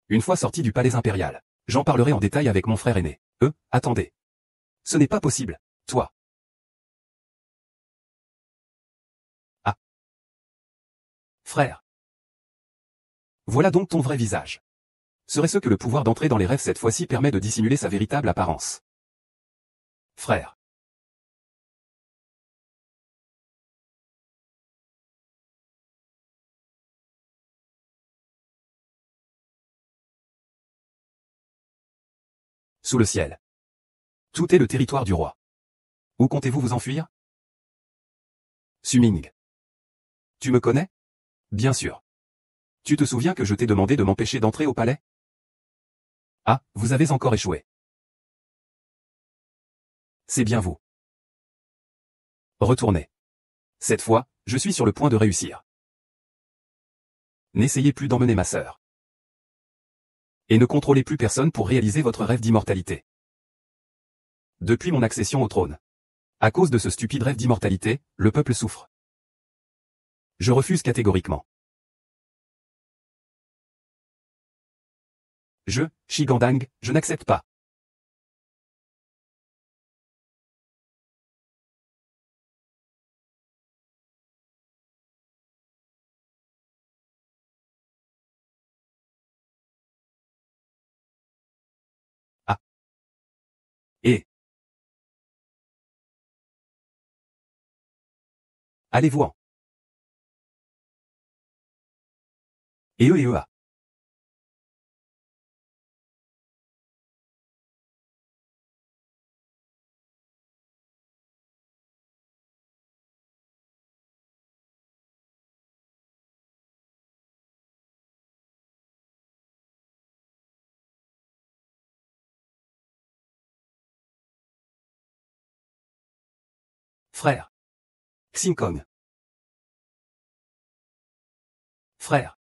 Une fois sorti du palais impérial, j'en parlerai en détail avec mon frère aîné. Attendez. Ce n'est pas possible. Toi. Ah. Frère. Voilà donc ton vrai visage. Serait-ce que le pouvoir d'entrer dans les rêves cette fois-ci permet de dissimuler sa véritable apparence? Frère. Sous le ciel. Tout est le territoire du roi. Où comptez-vous vous enfuir? Suming. Tu me connais? Bien sûr. Tu te souviens que je t'ai demandé de m'empêcher d'entrer au palais? Ah, vous avez encore échoué. C'est bien vous. Retournez. Cette fois, je suis sur le point de réussir. N'essayez plus d'emmener ma sœur. Et ne contrôlez plus personne pour réaliser votre rêve d'immortalité. Depuis mon accession au trône. À cause de ce stupide rêve d'immortalité, le peuple souffre. Je refuse catégoriquement. Shigandang, je n'accepte pas. Ah. Et. Allez-vous-en. Et. Frère. Xing Kong. Frère.